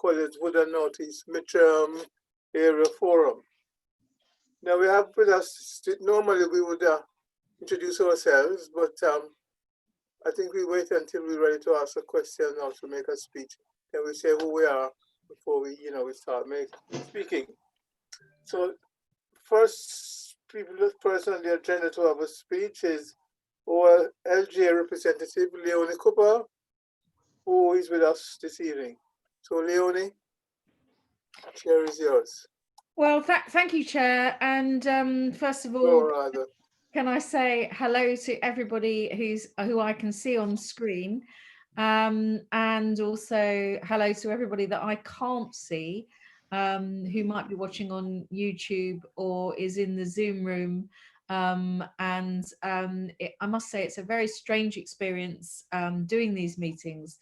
Colliers Wood and Northeast Mitcham Area Forum. Now we have with us, normally we would introduce ourselves, but I think we wait until we're ready to ask a question or to make a speech. Then we say who we are before we, we start speaking. So first person on the agenda to have a speech is our LGA representative, Leonie Cooper, who is with us this evening. So Leonie, chair is yours. Well, thank you, Chair. And first of all, can I say hello to everybody who I can see on screen, and also hello to everybody that I can't see, who might be watching on YouTube or is in the Zoom room. I must say it's a very strange experience doing these meetings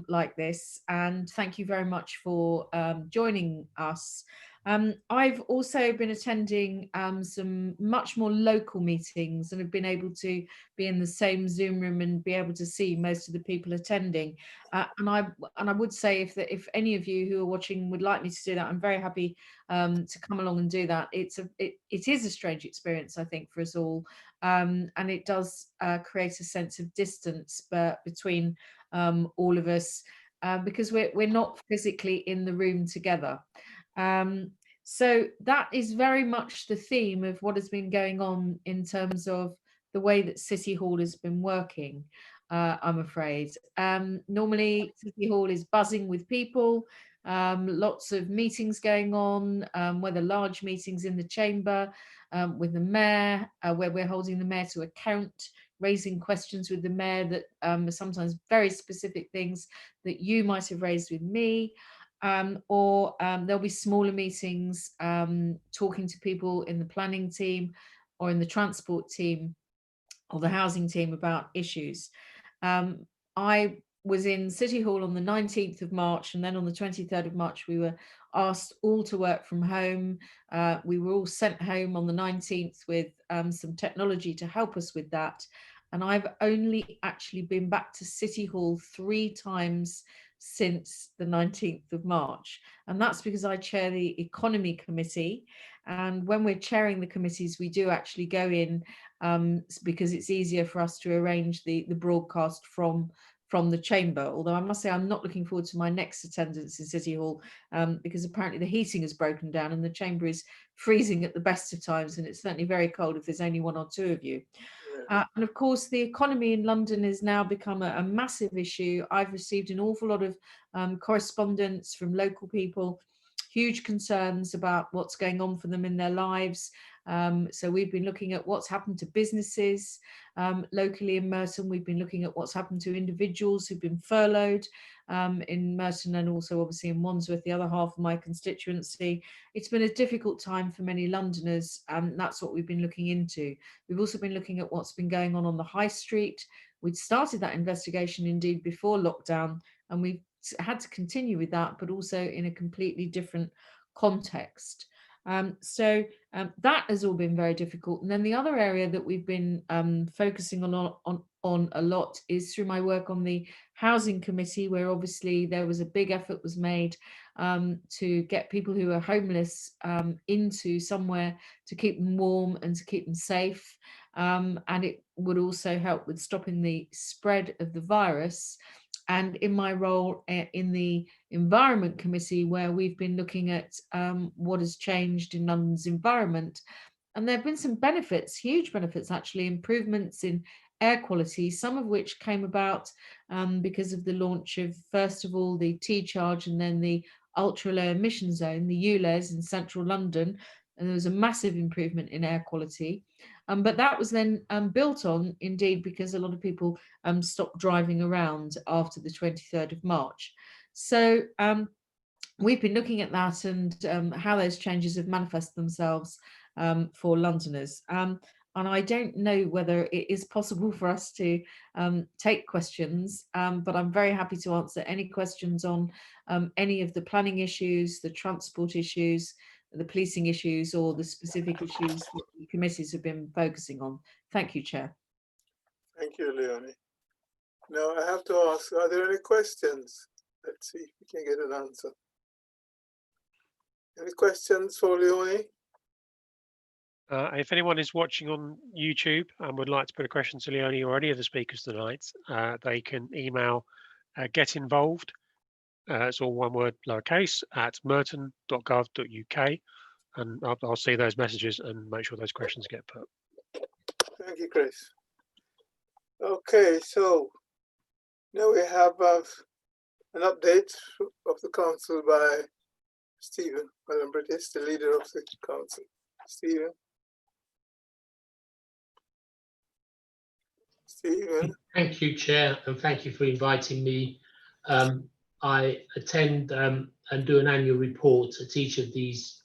like this, and thank you very much for joining us. I've also been attending some much more local meetings and have been able to be in the same Zoom room and be able to see most of the people attending. And I would say if any of you who are watching would like me to do that, I'm very happy to come along and do that. It is a strange experience, I think, for us all, and it does create a sense of distance between all of us because we're not physically in the room together. So that is very much the theme of what has been going on in terms of the way that City Hall has been working, I'm afraid. Normally, City Hall is buzzing with people, lots of meetings going on, whether large meetings in the chamber, with the mayor, where we're holding the mayor to account, raising questions with the mayor that are sometimes very specific things that you might have raised with me. Or there'll be smaller meetings talking to people in the planning team or in the transport team or the housing team about issues. I was in City Hall on the 19th of March, and then on the 23rd of March we were asked all to work from home. We were all sent home on the 19th with some technology to help us with that. And I've only actually been back to City Hall 3 times since the 19th of March. And that's because I chair the Economy Committee. And when we're chairing the committees, we do actually go in because it's easier for us to arrange the broadcast from the chamber. Although I must say I'm not looking forward to my next attendance in City Hall because apparently the heating has broken down and the chamber is freezing at the best of times, and it's certainly very cold if there's only 1 or 2 of you. And of course, the economy in London has now become a massive issue. I've received an awful lot of correspondence from local people, huge concerns about what's going on for them in their lives. So we've been looking at what's happened to businesses locally in Merton. We've been looking at what's happened to individuals who've been furloughed in Merton, and also obviously in Wandsworth, the other half of my constituency. It's been a difficult time for many Londoners, and that's what we've been looking into. We've also been looking at what's been going on the high street. We'd started that investigation indeed before lockdown, and we've had to continue with that, but also in a completely different context. So that has all been very difficult. And then the other area that we've been focusing on a lot is through my work on the Housing Committee, where obviously there was a big effort was made to get people who are homeless into somewhere to keep them warm and to keep them safe. And it would also help with stopping the spread of the virus. And in my role in the Environment Committee, where we've been looking at what has changed in London's environment. And there have been some benefits, huge benefits actually, improvements in air quality, some of which came about because of the launch of, first of all, the T-Charge and then the ultra low emission zone, the ULEZ in central London. And there was a massive improvement in air quality. But that was then built on, indeed, because a lot of people stopped driving around after the 23rd of March. So we've been looking at that and how those changes have manifested themselves for Londoners. And I don't know whether it is possible for us to take questions, but I'm very happy to answer any questions on any of the planning issues, the transport issues, the policing issues, or the specific issues that the committees have been focusing on. Thank you, Chair. Thank you, Leonie. Now I have to ask, are there any questions Let's see if we can get an answer. Any questions for Leonie? If anyone is watching on YouTube and would like to put a question to Leonie or any of the speakers tonight, they can email get involved, it's all one word, lowercase, at merton.gov.uk, and I'll see those messages and make sure those questions get put. Thank you, Chris. Okay, so now we have an update of the council by Stephen British, the leader of the council. Stephen. Stephen. Thank you, Chair, and thank you for inviting me. I attend and do an annual report at each of these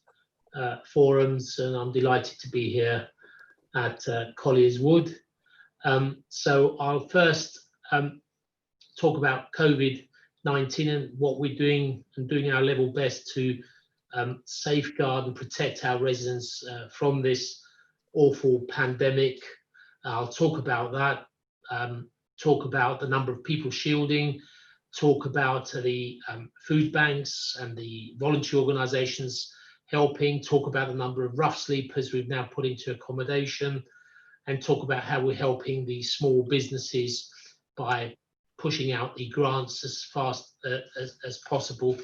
forums, and I'm delighted to be here at Colliers Wood. So I'll first talk about COVID-19 and what we're doing and doing our level best to safeguard and protect our residents from this awful pandemic. I'll talk about that, talk about the number of people shielding, talk about the food banks and the voluntary organisations helping, talk about the number of rough sleepers we've now put into accommodation, and talk about how we're helping the small businesses by pushing out the grants as fast as possible.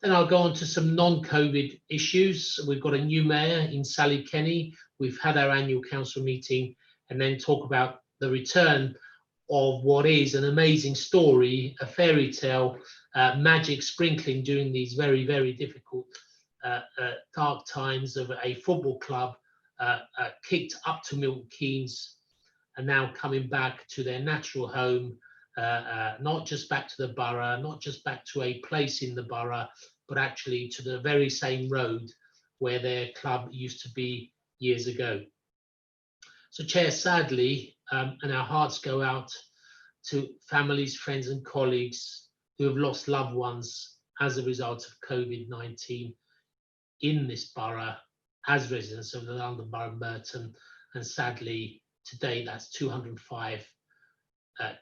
Then I'll go on to some non-COVID issues. We've got a new mayor in Sally Kenny. We've had our annual council meeting, and then talk about the return of what is an amazing story, a fairy tale, magic sprinkling during these very, very difficult dark times of a football club kicked up to Milton Keynes and now coming back to their natural home, not just back to the borough, not just back to a place in the borough, but actually to the very same road where their club used to be years ago. So, Chair, sadly, and our hearts go out to families, friends and colleagues who have lost loved ones as a result of COVID-19 in this borough as residents of the London Borough of Merton. And sadly, today that's 205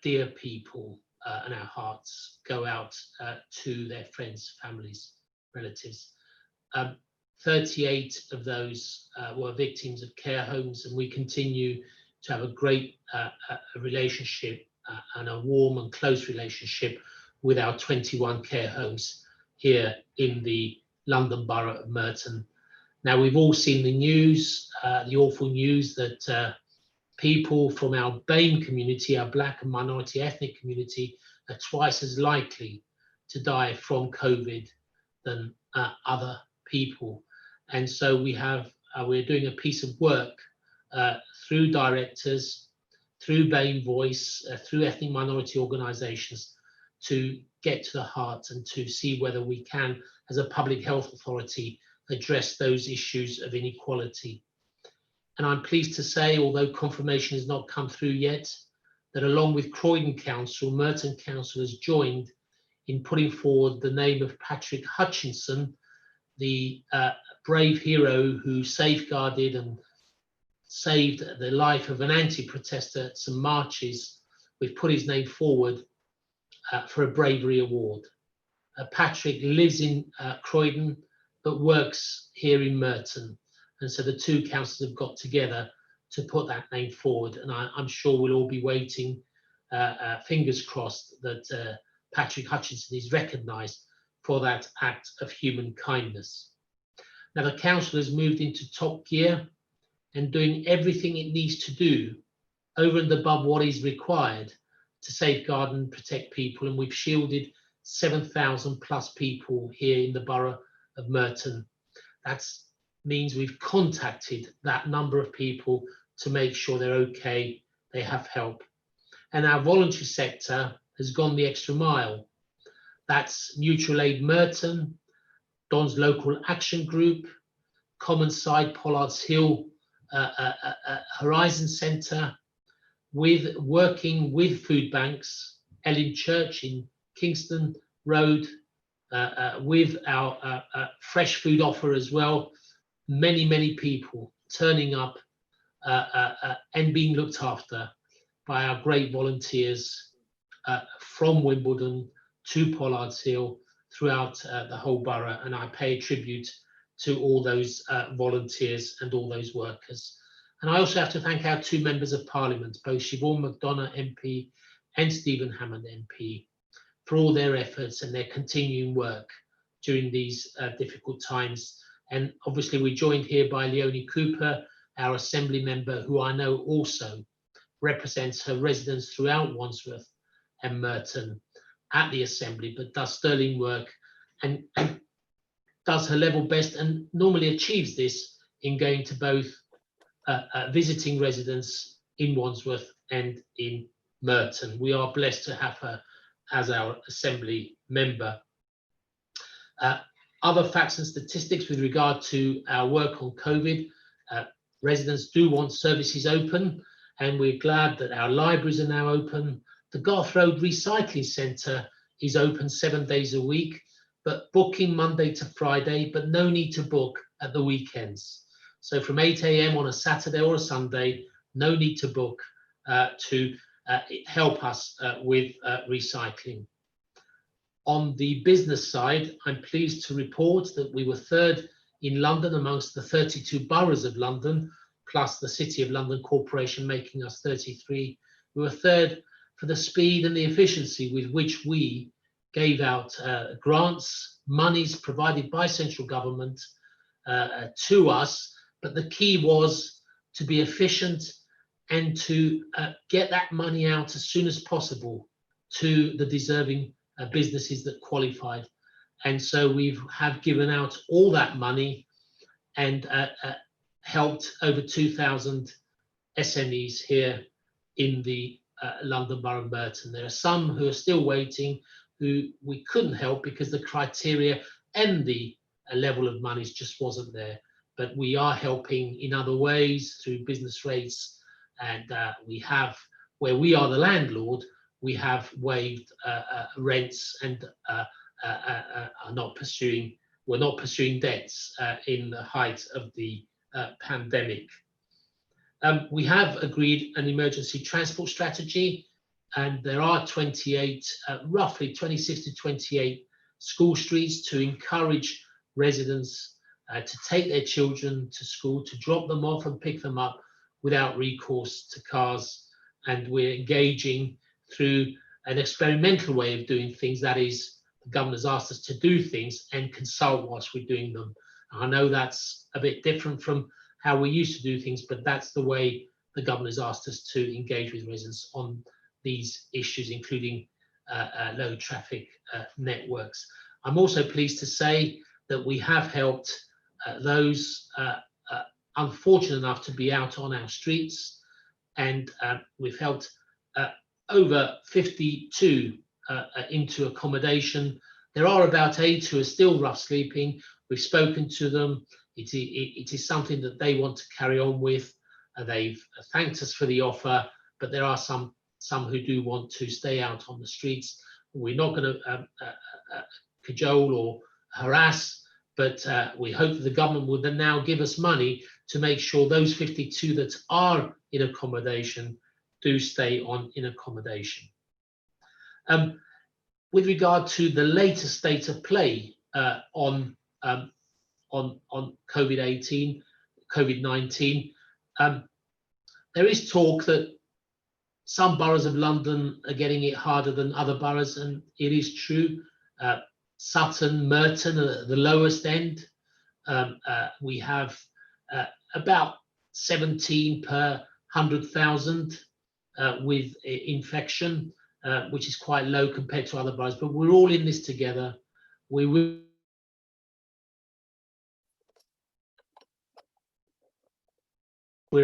dear people, and our hearts go out to their friends, families, relatives. 38 of those were victims of care homes, and we continue to have a great relationship and a warm and close relationship with our 21 care homes here in the London Borough of Merton. Now, we've all seen the news, the awful news that people from our BAME community, our Black and minority ethnic community, are twice as likely to die from COVID than other people. And so we're doing a piece of work through directors, through BAME Voice, through ethnic minority organisations to get to the heart and to see whether we can, as a public health authority, address those issues of inequality. And I'm pleased to say, although confirmation has not come through yet, that along with Croydon Council, Merton Council has joined in putting forward the name of Patrick Hutchinson, the brave hero who safeguarded and saved the life of an anti-protester at some marches. We've put his name forward for a bravery award. Patrick lives in Croydon, but works here in Merton. And so the two councils have got together to put that name forward. And I'm sure we'll all be waiting, fingers crossed, that Patrick Hutchinson is recognised for that act of human kindness. Now, the council has moved into top gear and doing everything it needs to do over and above what is required to safeguard and protect people. And we've shielded 7,000 plus people here in the borough of Merton. That means we've contacted that number of people to make sure they're okay, they have help. And our voluntary sector has gone the extra mile. That's Mutual Aid Merton, Don's Local Action Group, Common Side Pollard's Hill Horizon Centre, working with food banks, Ellen Church in Kingston Road, with our fresh food offer as well. Many people turning up and being looked after by our great volunteers from Wimbledon to Pollard's Hill throughout the whole borough, and I pay tribute to all those volunteers and all those workers. And I also have to thank our two members of Parliament, both Siobhan McDonough MP and Stephen Hammond MP, for all their efforts and their continuing work during these difficult times. And obviously we're joined here by Leonie Cooper, our Assembly member, who I know also represents her residents throughout Wandsworth and Merton at the Assembly, but does sterling work and does her level best, and normally achieves this in going to both visiting residents in Wandsworth and in Merton. We are blessed to have her as our Assembly member. Other facts and statistics with regard to our work on COVID. Residents do want services open, and we're glad that our libraries are now open. The Garth Road Recycling Centre is open 7 days a week, but booking Monday to Friday, but no need to book at the weekends. So from 8 AM on a Saturday or a Sunday, no need to book to help us with recycling. On the business side, I'm pleased to report that we were third in London amongst the 32 boroughs of London, plus the City of London Corporation making us 33. We were third for the speed and the efficiency with which we gave out grants, monies provided by central government to us. But the key was to be efficient and to get that money out as soon as possible to the deserving businesses that qualified. And so we have given out all that money and helped over 2,000 SMEs here in the London Borough of Merton. There are some who are still waiting, who we couldn't help because the criteria and the level of money just wasn't there. But we are helping in other ways through business rates, and we have, where we are the landlord, we have waived rents and we're not pursuing debts in the height of the pandemic. We have agreed an emergency transport strategy, and there are 28, roughly 26 to 28 school streets to encourage residents to take their children to school, to drop them off and pick them up without recourse to cars. And we're engaging through an experimental way of doing things. That is, the governor's asked us to do things and consult whilst we're doing them. I know that's a bit different from how we used to do things, but that's the way the governor's asked us to engage with residents on these issues, including low traffic networks. I'm also pleased to say that we have helped those unfortunate enough to be out on our streets, and we've helped over 52 into accommodation. There are about 8 who are still rough sleeping. We've spoken to them. It is something that they want to carry on with. They've thanked us for the offer, but there are some who do want to stay out on the streets. We're not going to cajole or harass, but we hope that the government will then now give us money to make sure those 52 that are in accommodation do stay on in accommodation. With regard to the latest state of play on COVID-19, there is talk that some boroughs of London are getting it harder than other boroughs, and it is true. Sutton, Merton are at the lowest end. We have about 17 per 100,000 with infection, which is quite low compared to other boroughs, but we're all in this together. We're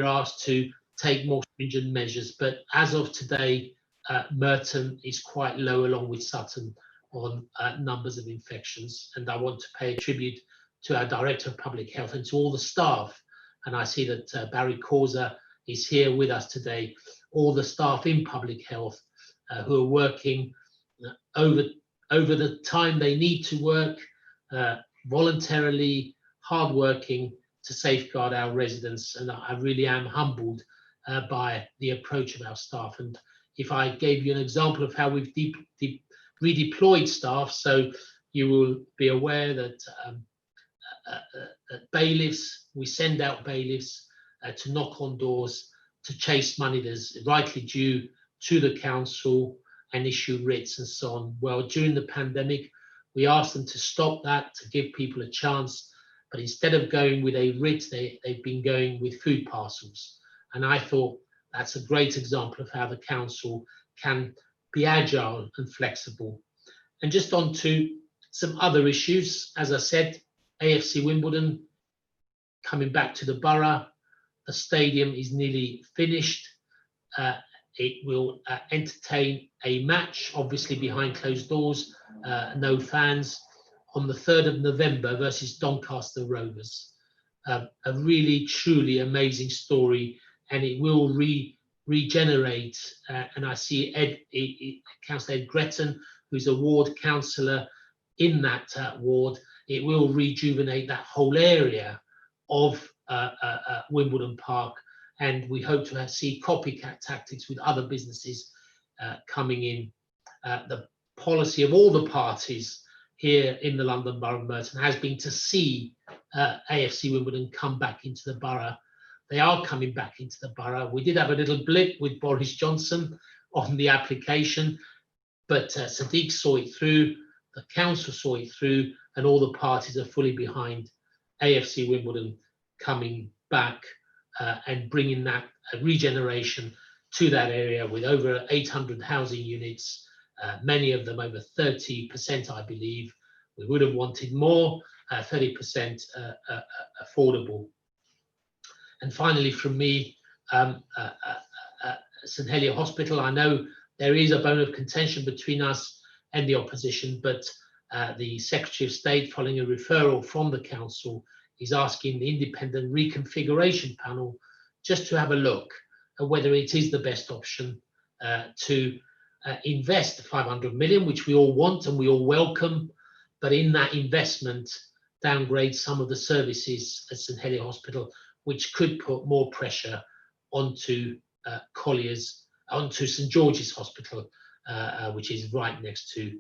asked to take more stringent measures, but as of today, Merton is quite low along with Sutton on numbers of infections. And I want to pay a tribute to our Director of Public Health and to all the staff. And I see that Barry Causa is here with us today. All the staff in public health who are working over the time they need to work, voluntarily, hardworking to safeguard our residents. And I really am humbled by the approach of our staff. And if I gave you an example of how we've redeployed staff. So you will be aware that bailiffs, we send out bailiffs to knock on doors, to chase money that's rightly due to the council and issue writs and so on. Well, during the pandemic, we asked them to stop that, to give people a chance. But instead of going with a writ, they've been going with food parcels. And I thought that's a great example of how the council can be agile and flexible. And just on to some other issues. As I said, AFC Wimbledon coming back to the borough. The stadium is nearly finished. It will entertain a match, obviously behind closed doors, no fans, on the 3rd of November versus Doncaster Rovers. A really, truly amazing story, and it will regenerate. And I see Councillor Ed Gretton, who's a ward councillor in that ward. It will rejuvenate that whole area of Wimbledon Park, and we hope to see copycat tactics with other businesses coming in. The policy of all the parties here in the London Borough of Merton has been to see AFC Wimbledon come back into the borough. They are coming back into the borough. We did have a little blip with Boris Johnson on the application, but Sadiq saw it through, the council saw it through, and all the parties are fully behind AFC Wimbledon coming back and bringing that regeneration to that area with over 800 housing units, many of them over 30%, I believe. We would have wanted more, 30% affordable. And finally, from me, St Helier Hospital, I know there is a bone of contention between us and the opposition, but the Secretary of State, following a referral from the council, is asking the independent reconfiguration panel just to have a look at whether it is the best option to invest 500 million, which we all want and we all welcome, but in that investment, downgrade some of the services at St Helier Hospital, which could put more pressure onto Colliers, onto St George's Hospital, which is right next to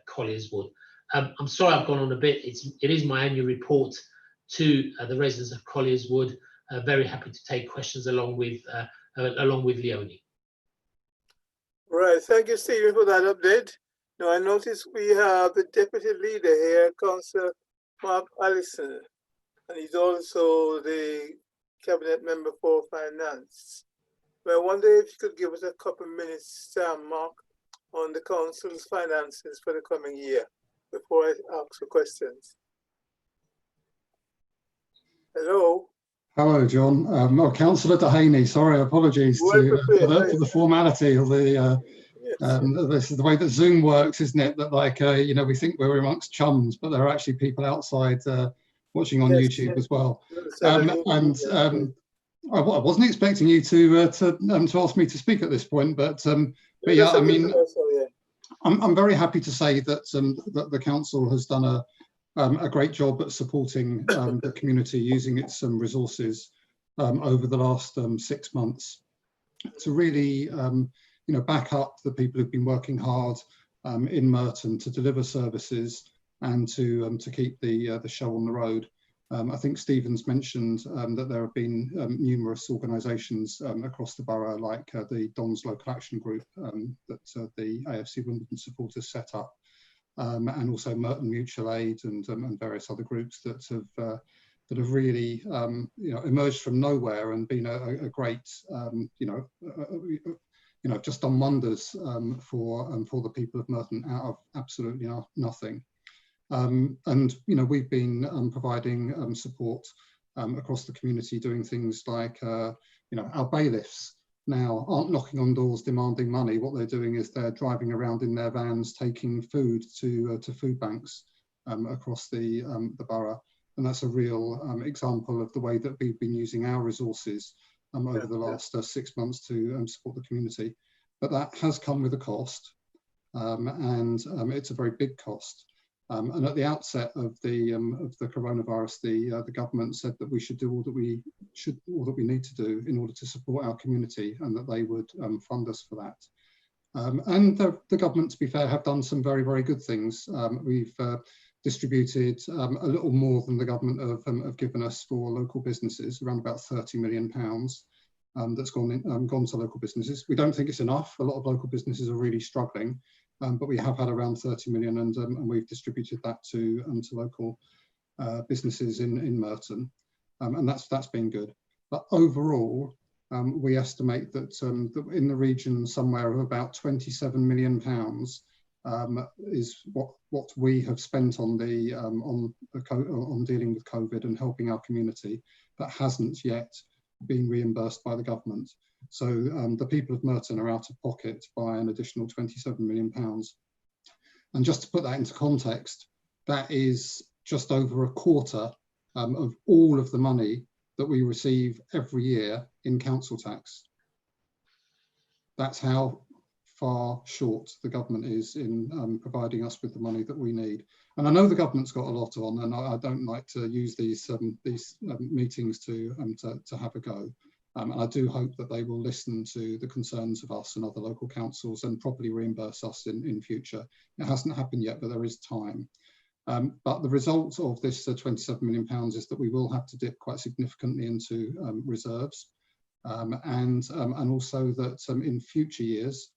Colliers Wood. I'm sorry I've gone on a bit. It is my annual report to the residents of Colliers Wood. Very happy to take questions along with Leonie. Right, thank you, Stephen, for that update. Now I notice we have the deputy leader here, Councillor Mark Allison, and he's also the cabinet member for finance. But I wonder if you could give us a couple of minutes, Mark, on the council's finances for the coming year before I ask for questions. Hello. Hello, John. Councillor Dehaney. Sorry, apologies for the formality of the. This is the way that Zoom works, isn't it? That we think we're amongst chums, but there are actually people outside watching on YouTube as well. I wasn't expecting you to ask me to speak at this point, but yeah, I mean, I'm very happy to say that that the council has done a great job at supporting the community using its resources over the last 6 months to really back up the people who've been working hard in Merton to deliver services and to keep the show on the road. I think Stephen's mentioned that there have been numerous organisations across the borough, like the Dons Local Action Group that the AFC Wimbledon supporters set up, and also Merton Mutual Aid and various other groups that have really emerged from nowhere and been a great just done wonders for the people of Merton out of absolutely nothing. And we've been providing support across the community, doing things like our bailiffs now aren't knocking on doors demanding money. What they're doing is they're driving around in their vans taking food to food banks across the borough, and that's a real example of the way that we've been using our resources over the last 6 months to support the community. But that has come with a cost, and it's a very big cost. And at the outset of the coronavirus, the government said that we should do all that we need to do in order to support our community, and that they would fund us for that. And the government, to be fair, have done some very, very good things. We've distributed a little more than the government have given us for local businesses, around about £30 million that's gone to local businesses. We don't think it's enough. A lot of local businesses are really struggling, but we have had around 30 million, and we've distributed that to local businesses in Merton, and that's been good. But overall, we estimate that, that in the region somewhere of about £27 million is what we have spent on dealing with COVID and helping our community, that hasn't yet been reimbursed by the government. So the people of Merton are out of pocket by an additional £27 million. And just to put that into context, that is just over a quarter of all of the money that we receive every year in council tax. That's how far short the government is in providing us with the money that we need. And I know the government's got a lot on, and I don't like to use these meetings to have a go. And I do hope that they will listen to the concerns of us and other local councils and properly reimburse us in future. It hasn't happened yet, but there is time. But the result of this £27 million is that we will have to dip quite significantly into reserves, and also that in future years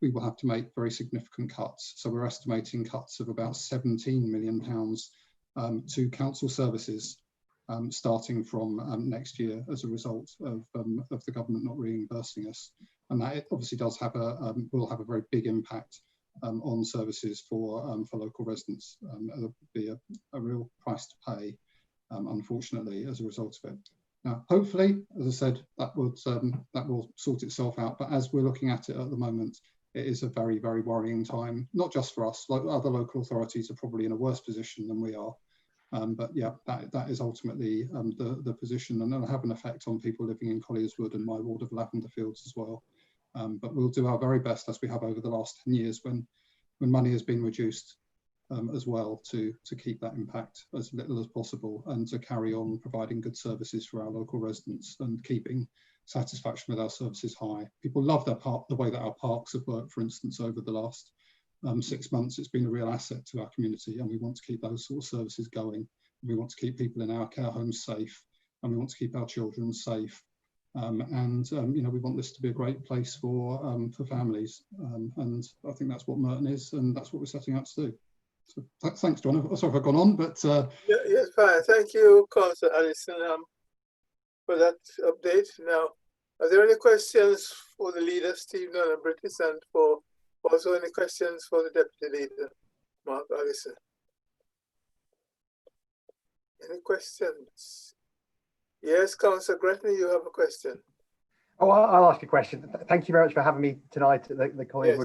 we will have to make very significant cuts. So we're estimating cuts of about £17 million to council services starting from next year as a result of the government not reimbursing us, and that obviously does have will have a very big impact on services for local residents. It'll be a real price to pay, unfortunately, as a result of it. Now, hopefully, as I said, that will sort itself out. But as we're looking at it at the moment, it is a very, very worrying time. Not just for us; like other local authorities are probably in a worse position than we are. But yeah, that is ultimately the position, and it'll have an effect on people living in Colliers Wood and my ward of Lavender Fields as well. But we'll do our very best, as we have over the last 10 years when money has been reduced as well, to keep that impact as little as possible and to carry on providing good services for our local residents and keeping satisfaction with our services high. People love the way that our parks have worked, for instance, over the last 6 months. It's been a real asset to our community, and we want to keep those sort of services going. We want to keep people in our care homes safe, and we want to keep our children safe. You know, we want this to be a great place for families, and I think that's what Merton is, and that's what we're setting out to do. So thanks, John. I'm sorry if I've gone on, but yeah, yes, fine. Thank you, Councillor Allison, for that update. Now, are there any questions for the leader, Stephen and British, and for also any questions for the deputy leader, Mark Allison? Any questions? Yes, Councillor Gretney, you have a question. Oh, I'll ask a question. Thank you very much for having me tonight at the Colliers.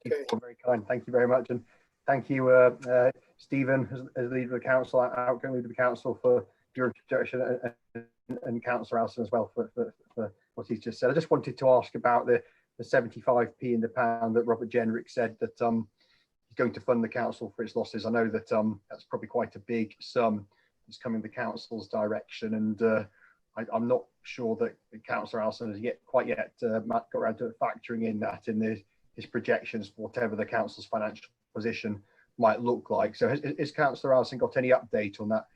Yes, okay. Very kind. Thank you very much, and thank you, Stephen, as leader of the council, outgoing leader of the council, for your introduction, and Councillor Alson as well for what he's just said. I just wanted to ask about the 75p in the pound that Robert Jenrick said that he's going to fund the council for its losses. I know that that's probably quite a big sum that's coming the council's direction, and I'm not sure that Councillor Alson has quite yet got around to factoring in that in his projections, whatever the council's financial position might look like. So has Councillor Alson got any update on that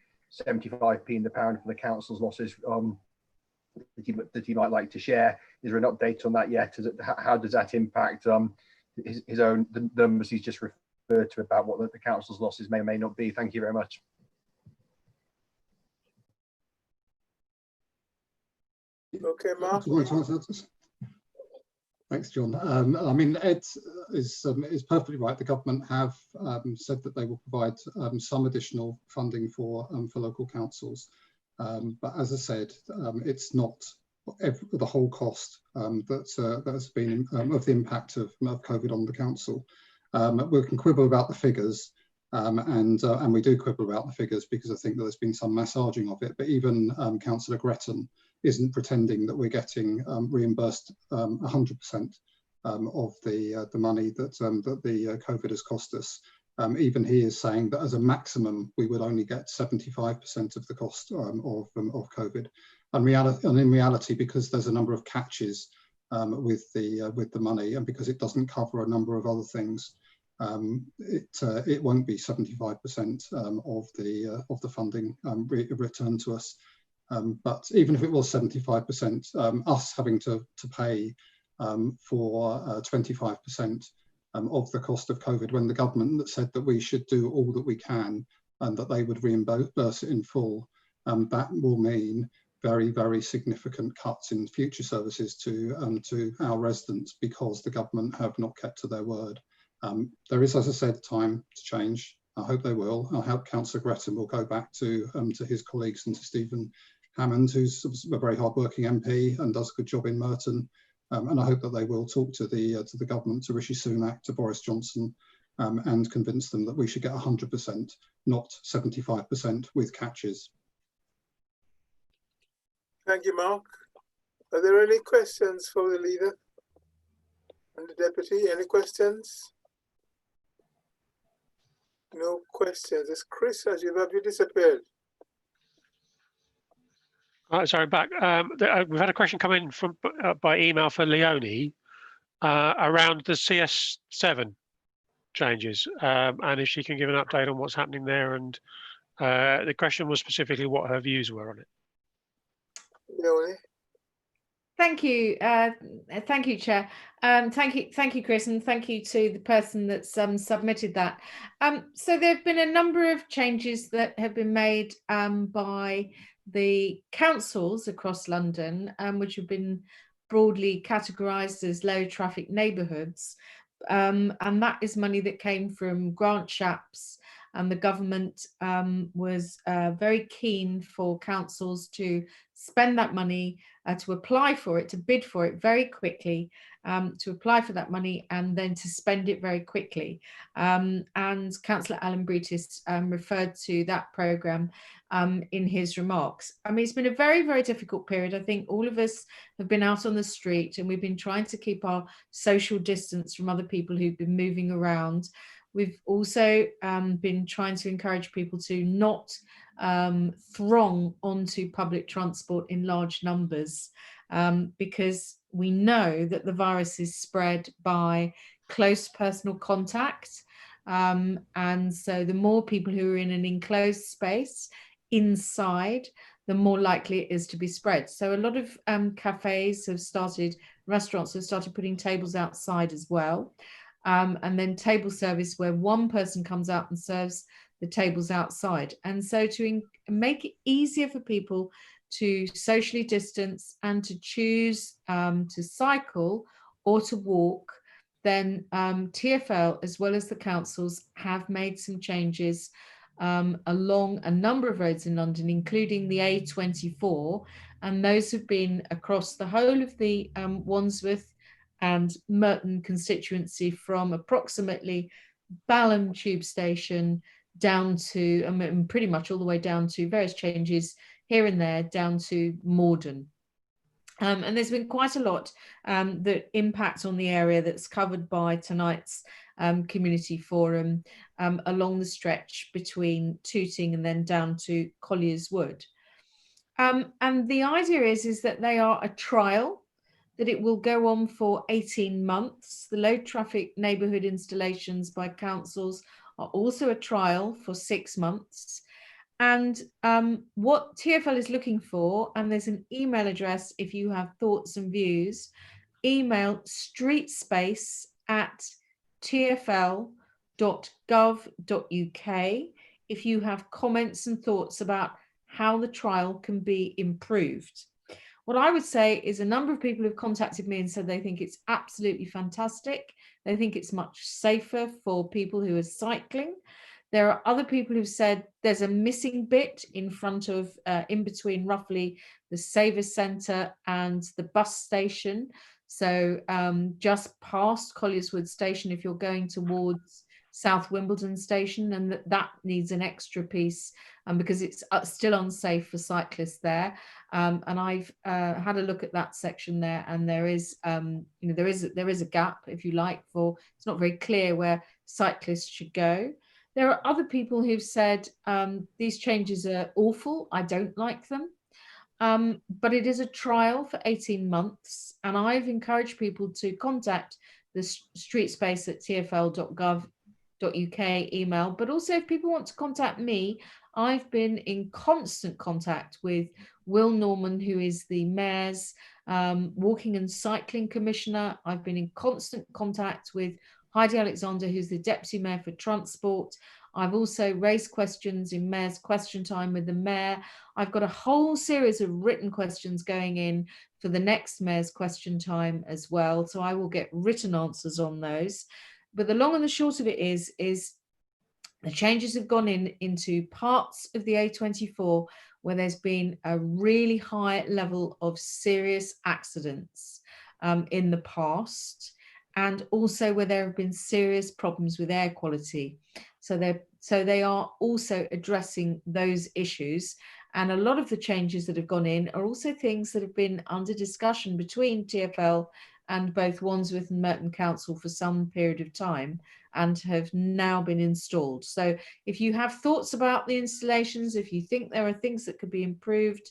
75p in the pound for the council's losses that he might like to share? Is there an update on that yet? How does that impact his own the numbers he's just referred to about what the council's losses may or may not be? Thank you very much. Okay, Mark. Thanks, John. I mean, Ed is perfectly right. The government have said that they will provide some additional funding for local councils, but as I said, it's not the whole cost that has been of the impact of COVID on the council. We can quibble about the figures, and we do quibble about the figures because I think that there's been some massaging of it. But even Councillor Gretton isn't pretending that we're getting reimbursed 100% of the money that the COVID has cost us. Even he is saying that as a maximum we would only get 75% of the cost of COVID. And in reality, because there's a number of catches with the money, and because it doesn't cover a number of other things, it won't be 75% of the funding returned to us. But even if it was 75%, us having to pay for 25% of the cost of COVID, when the government said that we should do all that we can and that they would reimburse it in full, that will mean very, very significant cuts in future services to our residents, because the government have not kept to their word. There is, as I said, time to change. I hope they will. I hope Councillor Gretton will go back to his colleagues and to Stephen Hammond, who's a very hard-working MP and does a good job in Merton. And I hope that they will talk to the government, to Rishi Sunak, to Boris Johnson, and convince them that we should get 100%, not 75% with catches. Thank you, Mark. Are there any questions for the leader and the deputy? Any questions? No questions. It's Chris, as you disappeared. Sorry, back. We've had a question come in from by email for Leonie around the CS7 changes, and if she can give an update on what's happening there. And the question was specifically what her views were on it. Leonie. Thank you, Chair. Thank you, Chris, and thank you to the person that's submitted that. So there have been a number of changes that have been made by the councils across London, which have been broadly categorised as low traffic neighbourhoods, and that is money that came from grant shaps, and the government was very keen for councils to spend that money, to apply for it, to bid for it very quickly, to apply for that money and then to spend it very quickly. And Councillor Alan Brutus referred to that programme in his remarks. I mean, it's been a very, very difficult period. I think all of us have been out on the street and we've been trying to keep our social distance from other people who've been moving around. We've also been trying to encourage people to not throng onto public transport in large numbers, because we know that the virus is spread by close personal contact. And so the more people who are in an enclosed space inside, the more likely it is to be spread. So a lot of cafes have started, restaurants have started putting tables outside as well. And then table service, where one person comes out and serves the tables outside. And so to make it easier for people to socially distance and to choose to cycle or to walk, then TfL, as well as the councils, have made some changes along a number of roads in London, including the A24. And those have been across the whole of the Wandsworth and Merton constituency, from approximately Balham tube station down to, pretty much all the way down to various changes here and there, down to Morden. And there's been quite a lot that impacts on the area that's covered by tonight's community forum along the stretch between Tooting and then down to Colliers Wood. And the idea is that they are a trial, that it will go on for 18 months. The low traffic neighbourhood installations by councils are also a trial for 6 months. And what TfL is looking for, and there's an email address if you have thoughts and views, email streetspace@tfl.gov.uk if you have comments and thoughts about how the trial can be improved. What I would say is a number of people have contacted me and said they think it's absolutely fantastic. They think it's much safer for people who are cycling. There are other people who've said there's a missing bit in front of, in between roughly the Savers Centre and the bus station. So just past Colliers Wood Station, if you're going towards South Wimbledon Station, and that needs an extra piece because it's still unsafe for cyclists there. And I've had a look at that section there, and there is, there is a gap, if you like, for, it's not very clear where cyclists should go. There are other people who've said these changes are awful. I don't like them. but it is a trial for 18 months. And I've encouraged people to contact the street space at tfl.gov.uk email. But also if people want to contact me, I've been in constant contact with Will Norman, who is the Mayor's Walking and Cycling Commissioner. I've been in constant contact with Heidi Alexander, who's the Deputy Mayor for Transport. I've also raised questions in Mayor's Question Time with the Mayor. I've got a whole series of written questions going in for the next Mayor's Question Time as well. So I will get written answers on those. But the long and the short of it is the changes have gone into parts of the A24 where there's been a really high level of serious accidents in the past, and also where there have been serious problems with air quality. So they are also addressing those issues. And a lot of the changes that have gone in are also things that have been under discussion between TfL and both Wandsworth and Merton Council for some period of time, and have now been installed. So if you have thoughts about the installations, if you think there are things that could be improved,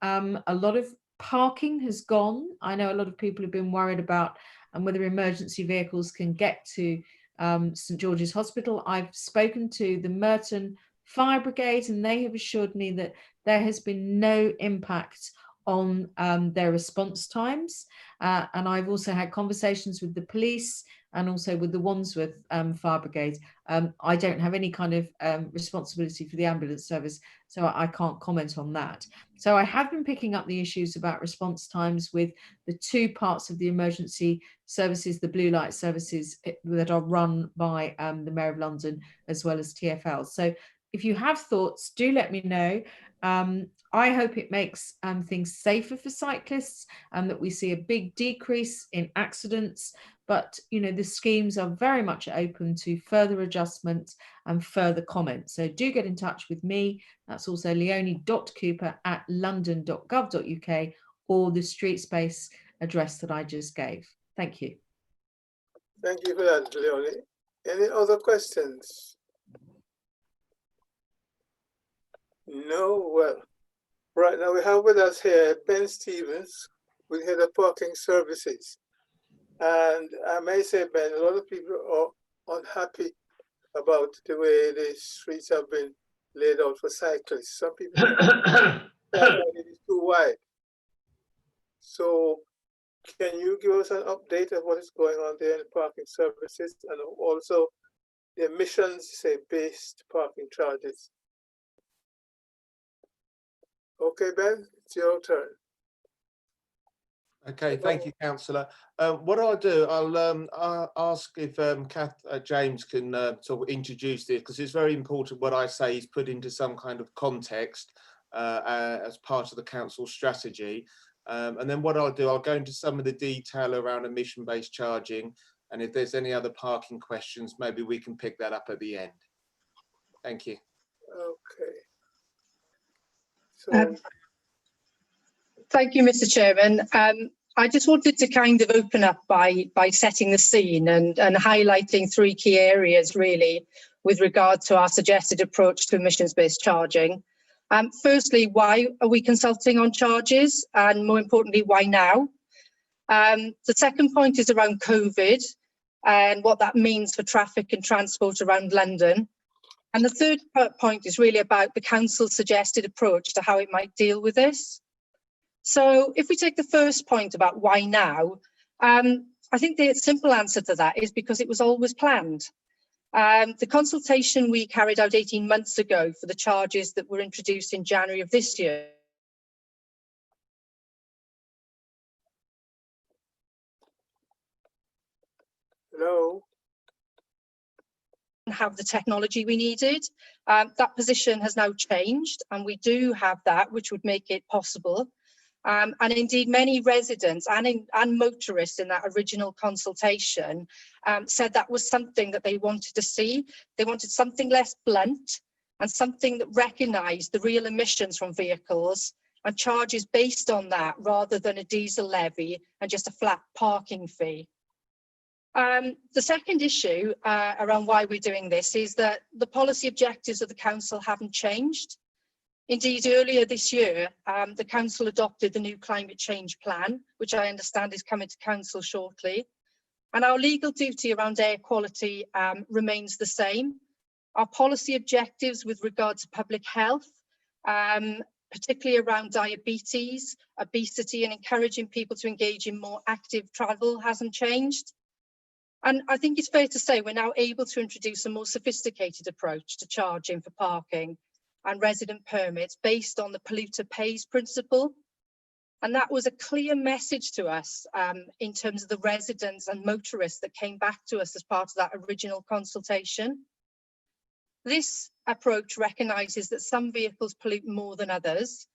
a lot of parking has gone. I know a lot of people have been worried about whether emergency vehicles can get to St George's Hospital. I've spoken to the Merton Fire Brigade and they have assured me that there has been no impact on their response times. And I've also had conversations with the police and also with the Wandsworth Fire Brigade. I don't have any kind of responsibility for the ambulance service, so I can't comment on that. So I have been picking up the issues about response times with the two parts of the emergency services, the blue light services that are run by the Mayor of London as well as TfL. So if you have thoughts, do let me know. I hope it makes things safer for cyclists and that we see a big decrease in accidents. But, you know, the schemes are very much open to further adjustment and further comments. So do get in touch with me. That's also leonie.cooper@london.gov.uk or the street space address that I just gave. Thank you. Thank you for that, Leonie. Any other questions? No, well, right now we have with us here Ben Stevens, with Head of Parking Services. And I may say, Ben, a lot of people are unhappy about the way the streets have been laid out for cyclists. Some people think it is too wide. So can you give us an update of what is going on there in parking services and also the emissions, say, based parking charges? Okay, Ben, it's your turn. Okay, thank you, Councillor. What I'll do, I'll ask if James can sort of introduce this, because it's very important what I say is put into some kind of context as part of the council strategy. And then what I'll do, I'll go into some of the detail around emission-based charging, and if there's any other parking questions, maybe we can pick that up at the end. Thank you. Okay. So, thank you, Mr. Chairman. I just wanted to kind of open up by setting the scene and highlighting three key areas really with regard to our suggested approach to emissions-based charging. Firstly, why are we consulting on charges? And more importantly, why now? The second point is around COVID and what that means for traffic and transport around London. And the third point is really about the council's suggested approach to how it might deal with this. So if we take the first point about why now, I think the simple answer to that is because it was always planned. The consultation we carried out 18 months ago for the charges that were introduced in January of this year hello. have the technology we needed. That position has now changed and we do have that, which would make it possible. And indeed, many residents and motorists in that original consultation said that was something that they wanted to see. They wanted something less blunt and something that recognised the real emissions from vehicles and charges based on that rather than a diesel levy and just a flat parking fee. The second issue around why we're doing this is that the policy objectives of the council haven't changed. Indeed, earlier this year, the council adopted the new climate change plan, which I understand is coming to council shortly. And our legal duty around air quality remains the same. Our policy objectives with regard to public health, particularly around diabetes, obesity, and encouraging people to engage in more active travel hasn't changed. And I think it's fair to say we're now able to introduce a more sophisticated approach to charging for parking and resident permits based on the polluter pays principle. And that was a clear message to us in terms of the residents and motorists that came back to us as part of that original consultation. This approach recognises that some vehicles pollute more than others,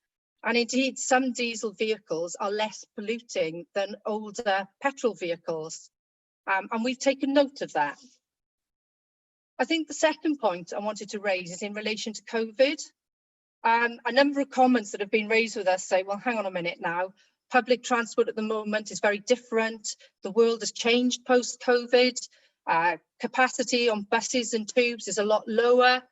and indeed some diesel vehicles are less polluting than older petrol vehicles, and we've taken note of that. I think the second point I wanted to raise is in relation to COVID. A number of comments that have been raised with us say, well, hang on a minute now, public transport at the moment is very different. The world has changed post-COVID. Capacity on buses and tubes is a lot lower.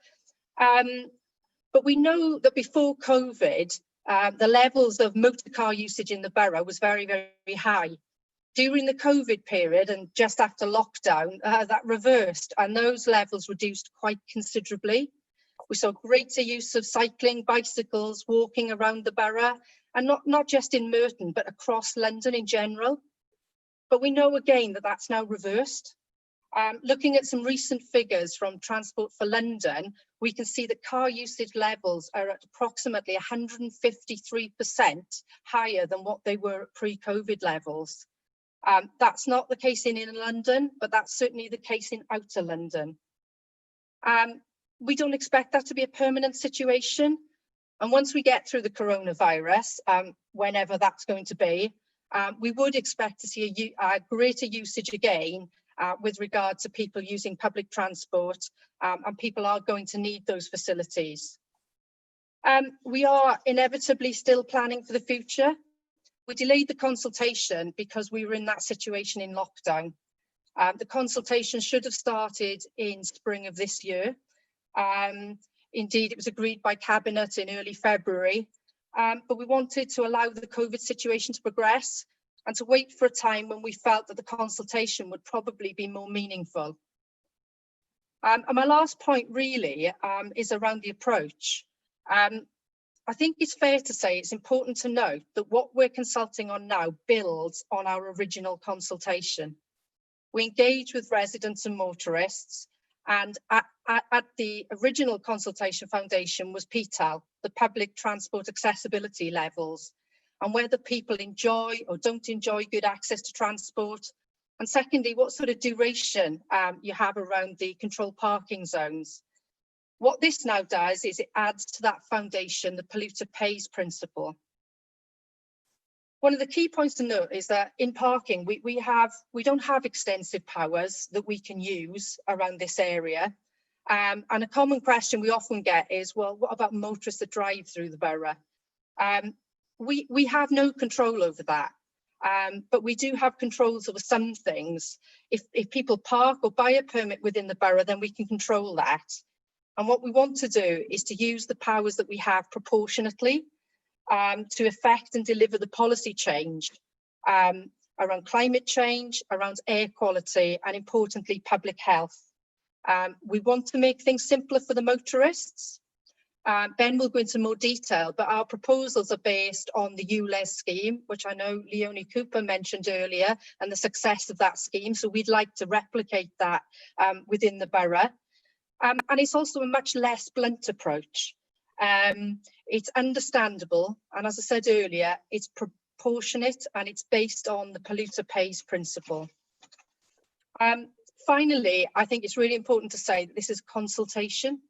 But we know that before COVID, the levels of motor car usage in the borough was very, very high. During the COVID period and just after lockdown, that reversed and those levels reduced quite considerably. We saw greater use of cycling, bicycles, walking around the borough, and not just in Merton, but across London in general. But we know again that that's now reversed. Looking at some recent figures from Transport for London, we can see that car usage levels are at approximately 153% higher than what they were at pre-COVID levels. That's not the case in inner London, but that's certainly the case in outer London. We don't expect that to be a permanent situation. And once we get through the coronavirus, whenever that's going to be, we would expect to see a greater usage again with regard to people using public transport, and people are going to need those facilities. We are inevitably still planning for the future. We delayed the consultation because we were in that situation in lockdown. The consultation should have started in spring of this year. Indeed, it was agreed by Cabinet in early February, but we wanted to allow the COVID situation to progress and to wait for a time when we felt that the consultation would probably be more meaningful. And my last point really is around the approach. I think it's fair to say it's important to note that what we're consulting on now builds on our original consultation. We engage with residents and motorists, and at the original consultation foundation was PTAL, the public transport accessibility levels, and whether people enjoy or don't enjoy good access to transport. And secondly, what sort of duration you have around the controlled parking zones. What this now does is it adds to that foundation the polluter pays principle. One of the key points to note is that in parking, we don't have extensive powers that we can use around this area. And a common question we often get is, well, what about motorists that drive through the borough? We have no control over that, but we do have controls over some things. If people park or buy a permit within the borough, then we can control that. And what we want to do is to use the powers that we have proportionately to effect and deliver the policy change around climate change, around air quality, and importantly, public health. We want to make things simpler for the motorists. Ben will go into more detail, but our proposals are based on the ULEZ scheme, which I know Leonie Cooper mentioned earlier, and the success of that scheme. So we'd like to replicate that within the borough. And it's also a much less blunt approach. It's understandable, and as I said earlier, it's proportionate and it's based on the polluter pays principle. Finally, I think it's really important to say that this is consultation,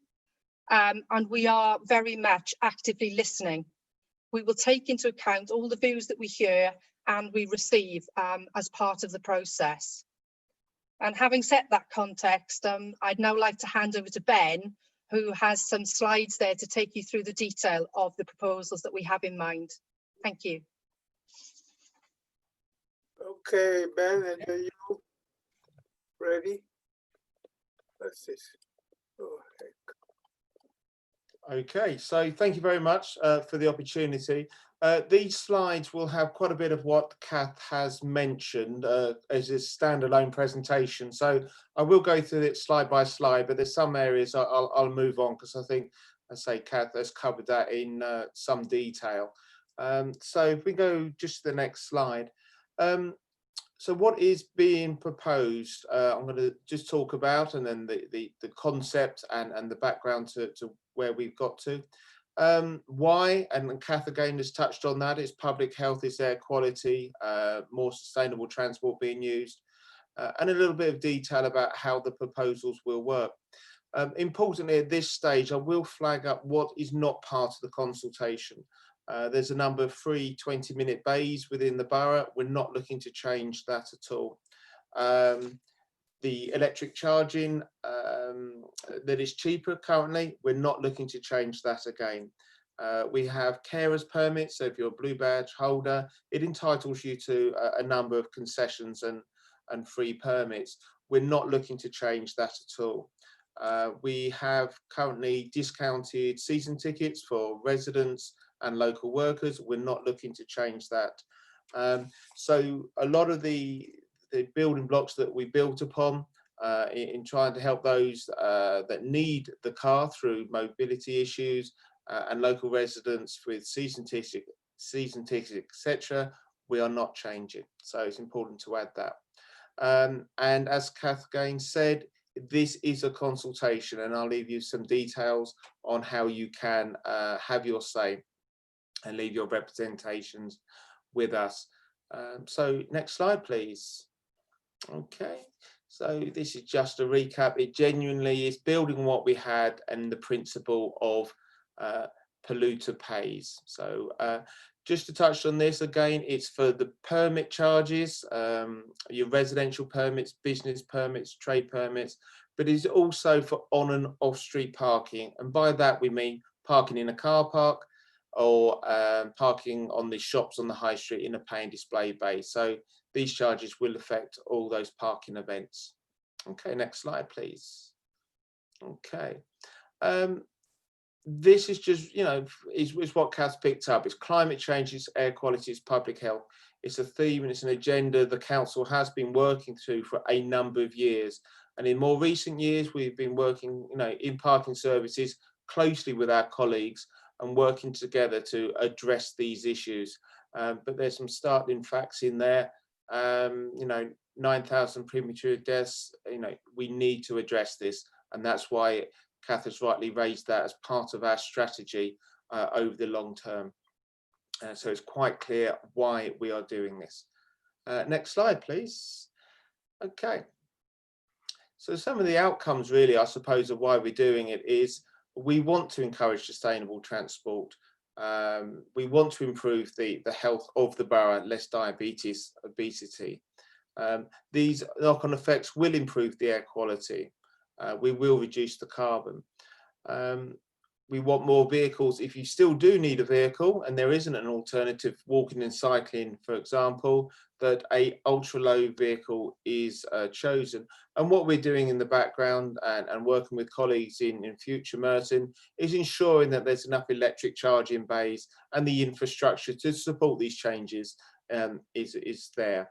and we are very much actively listening. We will take into account all the views that we hear and we receive as part of the process. And having set that context, I'd now like to hand over to Ben, who has some slides there to take you through the detail of the proposals that we have in mind. Thank you. Okay, Ben, and are you ready? What's this? Oh, heck. Okay, so thank you very much for the opportunity. These slides will have quite a bit of what Kath has mentioned as a standalone presentation. So I will go through it slide by slide, but there's some areas I'll move on because I think, I say, Kath has covered that in some detail. So if we go just to the next slide. So what is being proposed, I'm going to just talk about, and then the concept and the background to where we've got to. Why, and Kath again has touched on that, it's public health, it's air quality, more sustainable transport being used, and a little bit of detail about how the proposals will work. Importantly, at this stage, I will flag up what is not part of the consultation. There's a number of free 20-minute bays within the borough. We're not looking to change that at all. The electric charging that is cheaper currently, we're not looking to change that again. We have carers permits, so if you're a blue badge holder, it entitles you to a number of concessions and free permits. We're not looking to change that at all. We have currently discounted season tickets for residents and local workers. We're not looking to change that. So a lot of the building blocks that we built upon in trying to help those that need the car through mobility issues and local residents with season tickets, etc., we are not changing. So it's important to add that. And as Kath again said, this is a consultation, and I'll leave you some details on how you can have your say and leave your representations with us. So next slide, please. Okay, so this is just a recap. It genuinely is building on what we had and the principle of polluter pays. So just to touch on this again, it's for the permit charges, your residential permits, business permits, trade permits, but it's also for on and off street parking. And by that we mean parking in a car park, or parking on the shops on the high street in a pay and display bay. So these charges will affect all those parking events. Okay, next slide, please. Okay. This is just, you know, is what Kath's picked up. It's climate change, it's air quality, it's public health. It's a theme and it's an agenda the council has been working through for a number of years. And in more recent years, we've been working, you know, in parking services closely with our colleagues and working together to address these issues. But there's some startling facts in there. You know, 9,000 premature deaths, you know, we need to address this. And that's why Kath has rightly raised that as part of our strategy over the long term. So it's quite clear why we are doing this. Next slide, please. Okay. So some of the outcomes really, I suppose, of why we're doing it is we want to encourage sustainable transport. We want to improve the health of the borough, less diabetes, obesity. These knock-on effects will improve the air quality. We will reduce the carbon. We want more vehicles. If you still do need a vehicle and there isn't an alternative, walking and cycling, for example, that a ultra-low vehicle is chosen. And what we're doing in the background and working with colleagues in future Merton is ensuring that there's enough electric charging bays and the infrastructure to support these changes is there.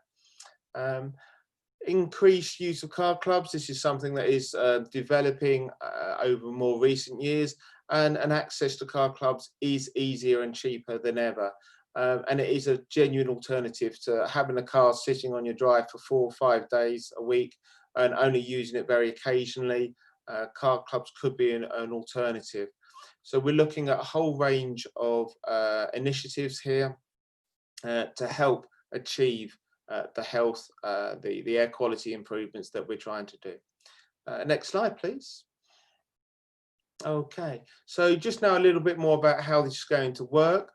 Increased use of car clubs. This is something that is developing over more recent years, and access to car clubs is easier and cheaper than ever. And it is a genuine alternative to having a car sitting on your drive for 4 or 5 days a week and only using it very occasionally. Car clubs could be an alternative. So we're looking at a whole range of initiatives here to help achieve the health, the air quality improvements that we're trying to do. Next slide, please. Okay, so just now a little bit more about how this is going to work.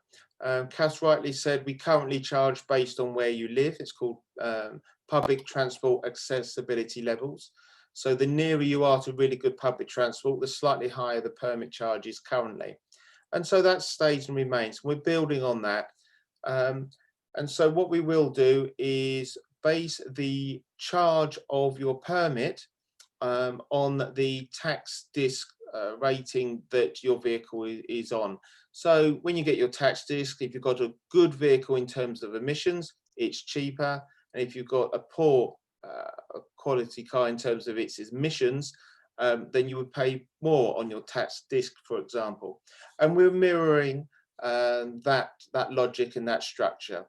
Cass rightly said we currently charge based on where you live. It's called public transport accessibility levels. So the nearer you are to really good public transport, the slightly higher the permit charge is currently. And so that stays and remains. We're building on that. And so what we will do is base the charge of your permit on the tax disc rating that your vehicle is on. So when you get your tax disc, if you've got a good vehicle in terms of emissions, it's cheaper. And if you've got a poor quality car in terms of its emissions, then you would pay more on your tax disc, for example. And we're mirroring that logic and that structure.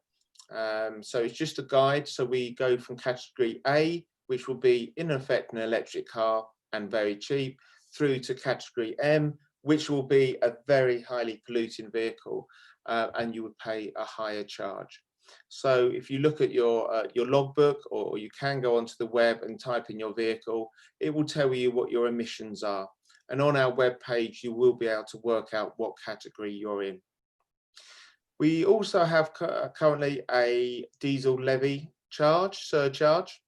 So it's just a guide. So we go from category A, which will be in effect an electric car and very cheap, through to category M, which will be a very highly polluting vehicle, and you would pay a higher charge. So if you look at your logbook, or you can go onto the web and type in your vehicle, it will tell you what your emissions are. And on our web page, you will be able to work out what category you're in. We also have currently a diesel levy surcharge.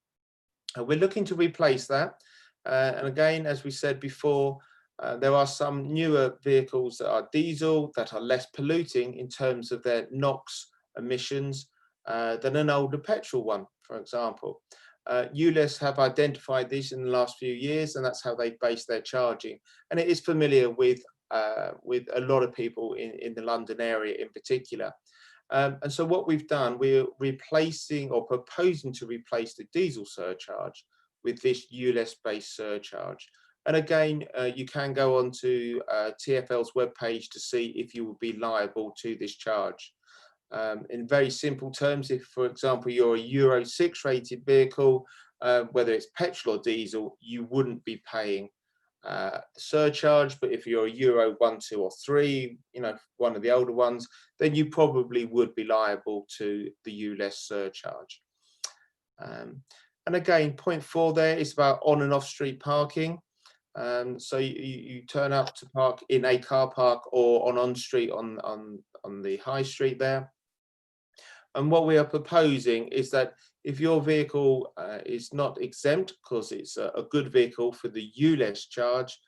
We're looking to replace that. And again, as we said before, there are some newer vehicles that are diesel that are less polluting in terms of their NOx emissions than an older petrol one, for example. ULEZ have identified this in the last few years, and that's how they base their charging. And it is familiar with a lot of people in the London area in particular. And so what we've done, we're replacing or proposing to replace the diesel surcharge with this ULEZ-based surcharge. And again, you can go on to TfL's webpage to see if you will be liable to this charge. In very simple terms, if, for example, you're a Euro 6 rated vehicle, whether it's petrol or diesel, you wouldn't be paying the surcharge. But if you're a Euro 1, 2 or 3, one of the older ones, then you probably would be liable to the ULEZ surcharge. And again, point 4 there is about on and off street parking. So you turn up to park in a car park or on street on the high street there. And what we are proposing is that if your vehicle is not exempt because it's a good vehicle for the ULEZ charge,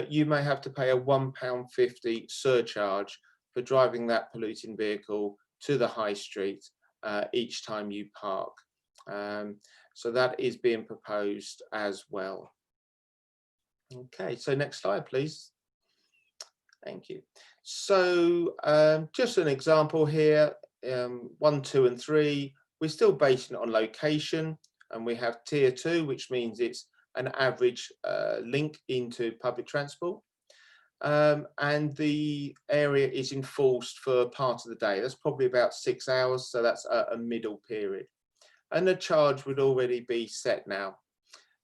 you may have to pay a £1.50 surcharge for driving that polluting vehicle to the high street each time you park. So that is being proposed as well. Okay, so next slide, please. Thank you. So just an example here, 1, 2 and 3, we're still basing it on location, and we have tier 2, which means it's an average link into public transport. And the area is enforced for part of the day. That's probably about 6 hours, so that's a middle period. And the charge would already be set now.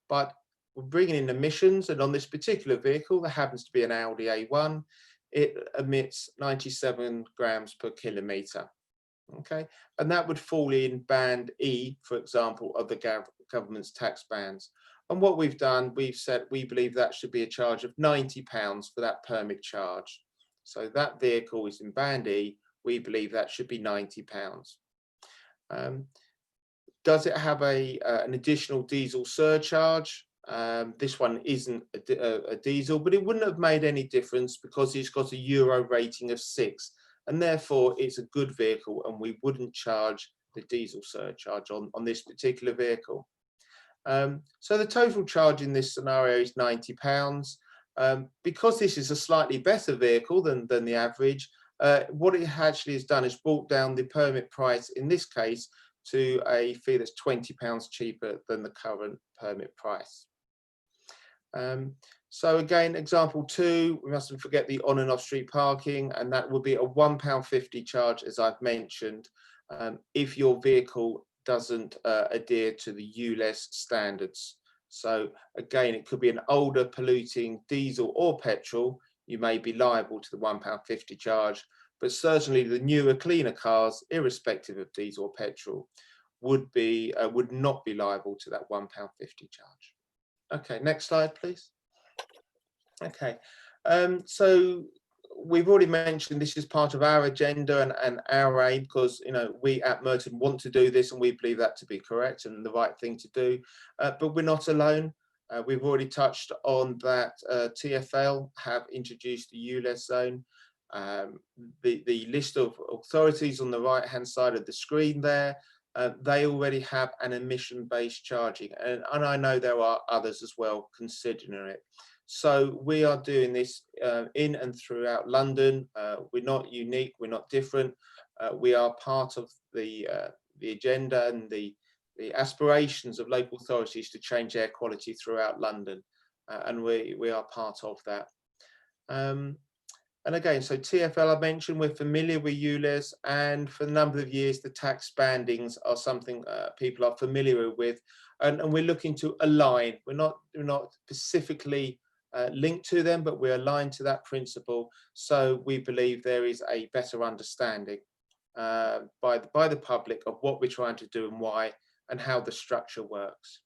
But we're bringing in emissions, and on this particular vehicle, there happens to be an Audi A1, it emits 97 grams per kilometre. Okay, and that would fall in band E, for example, of the government's tax bands. And what we've done, we've said we believe that should be a charge of £90 for that permit charge. So that vehicle is in band E, we believe that should be £90. Does it have an additional diesel surcharge? This one isn't a diesel, but it wouldn't have made any difference because it's got a Euro rating of 6, and therefore it's a good vehicle, and we wouldn't charge the diesel surcharge on this particular vehicle. So the total charge in this scenario is £90. Because this is a slightly better vehicle than the average, what it actually has done is brought down the permit price in this case to a fee that's £20 cheaper than the current permit price. So again, example 2, we mustn't forget the on and off street parking, and that will be a £1.50 charge, as I've mentioned, if your vehicle doesn't adhere to the ULEZ standards. So again, it could be an older polluting diesel or petrol, you may be liable to the £1.50 charge, but certainly the newer, cleaner cars, irrespective of diesel or petrol, would not be liable to that £1.50 charge. Okay, next slide, please. Okay, so we've already mentioned this is part of our agenda and our aim, because we at Merton want to do this, and we believe that to be correct and the right thing to do. But we're not alone. We've already touched on that. TfL have introduced the ULEZ zone. The list of authorities on the right hand side of the screen there, they already have an emission based charging, and I know there are others as well considering it. So we are doing this in and throughout London. We're not unique, we're not different. We are part of the agenda and the aspirations of local authorities to change air quality throughout London. And we are part of that. And again, so TfL I mentioned, we're familiar with ULEZ, and for a number of years, the tax bandings are something people are familiar with, and we're looking to align. We're not specifically linked to them, but we're aligned to that principle. So we believe there is a better understanding by the public of what we're trying to do and why, and how the structure works.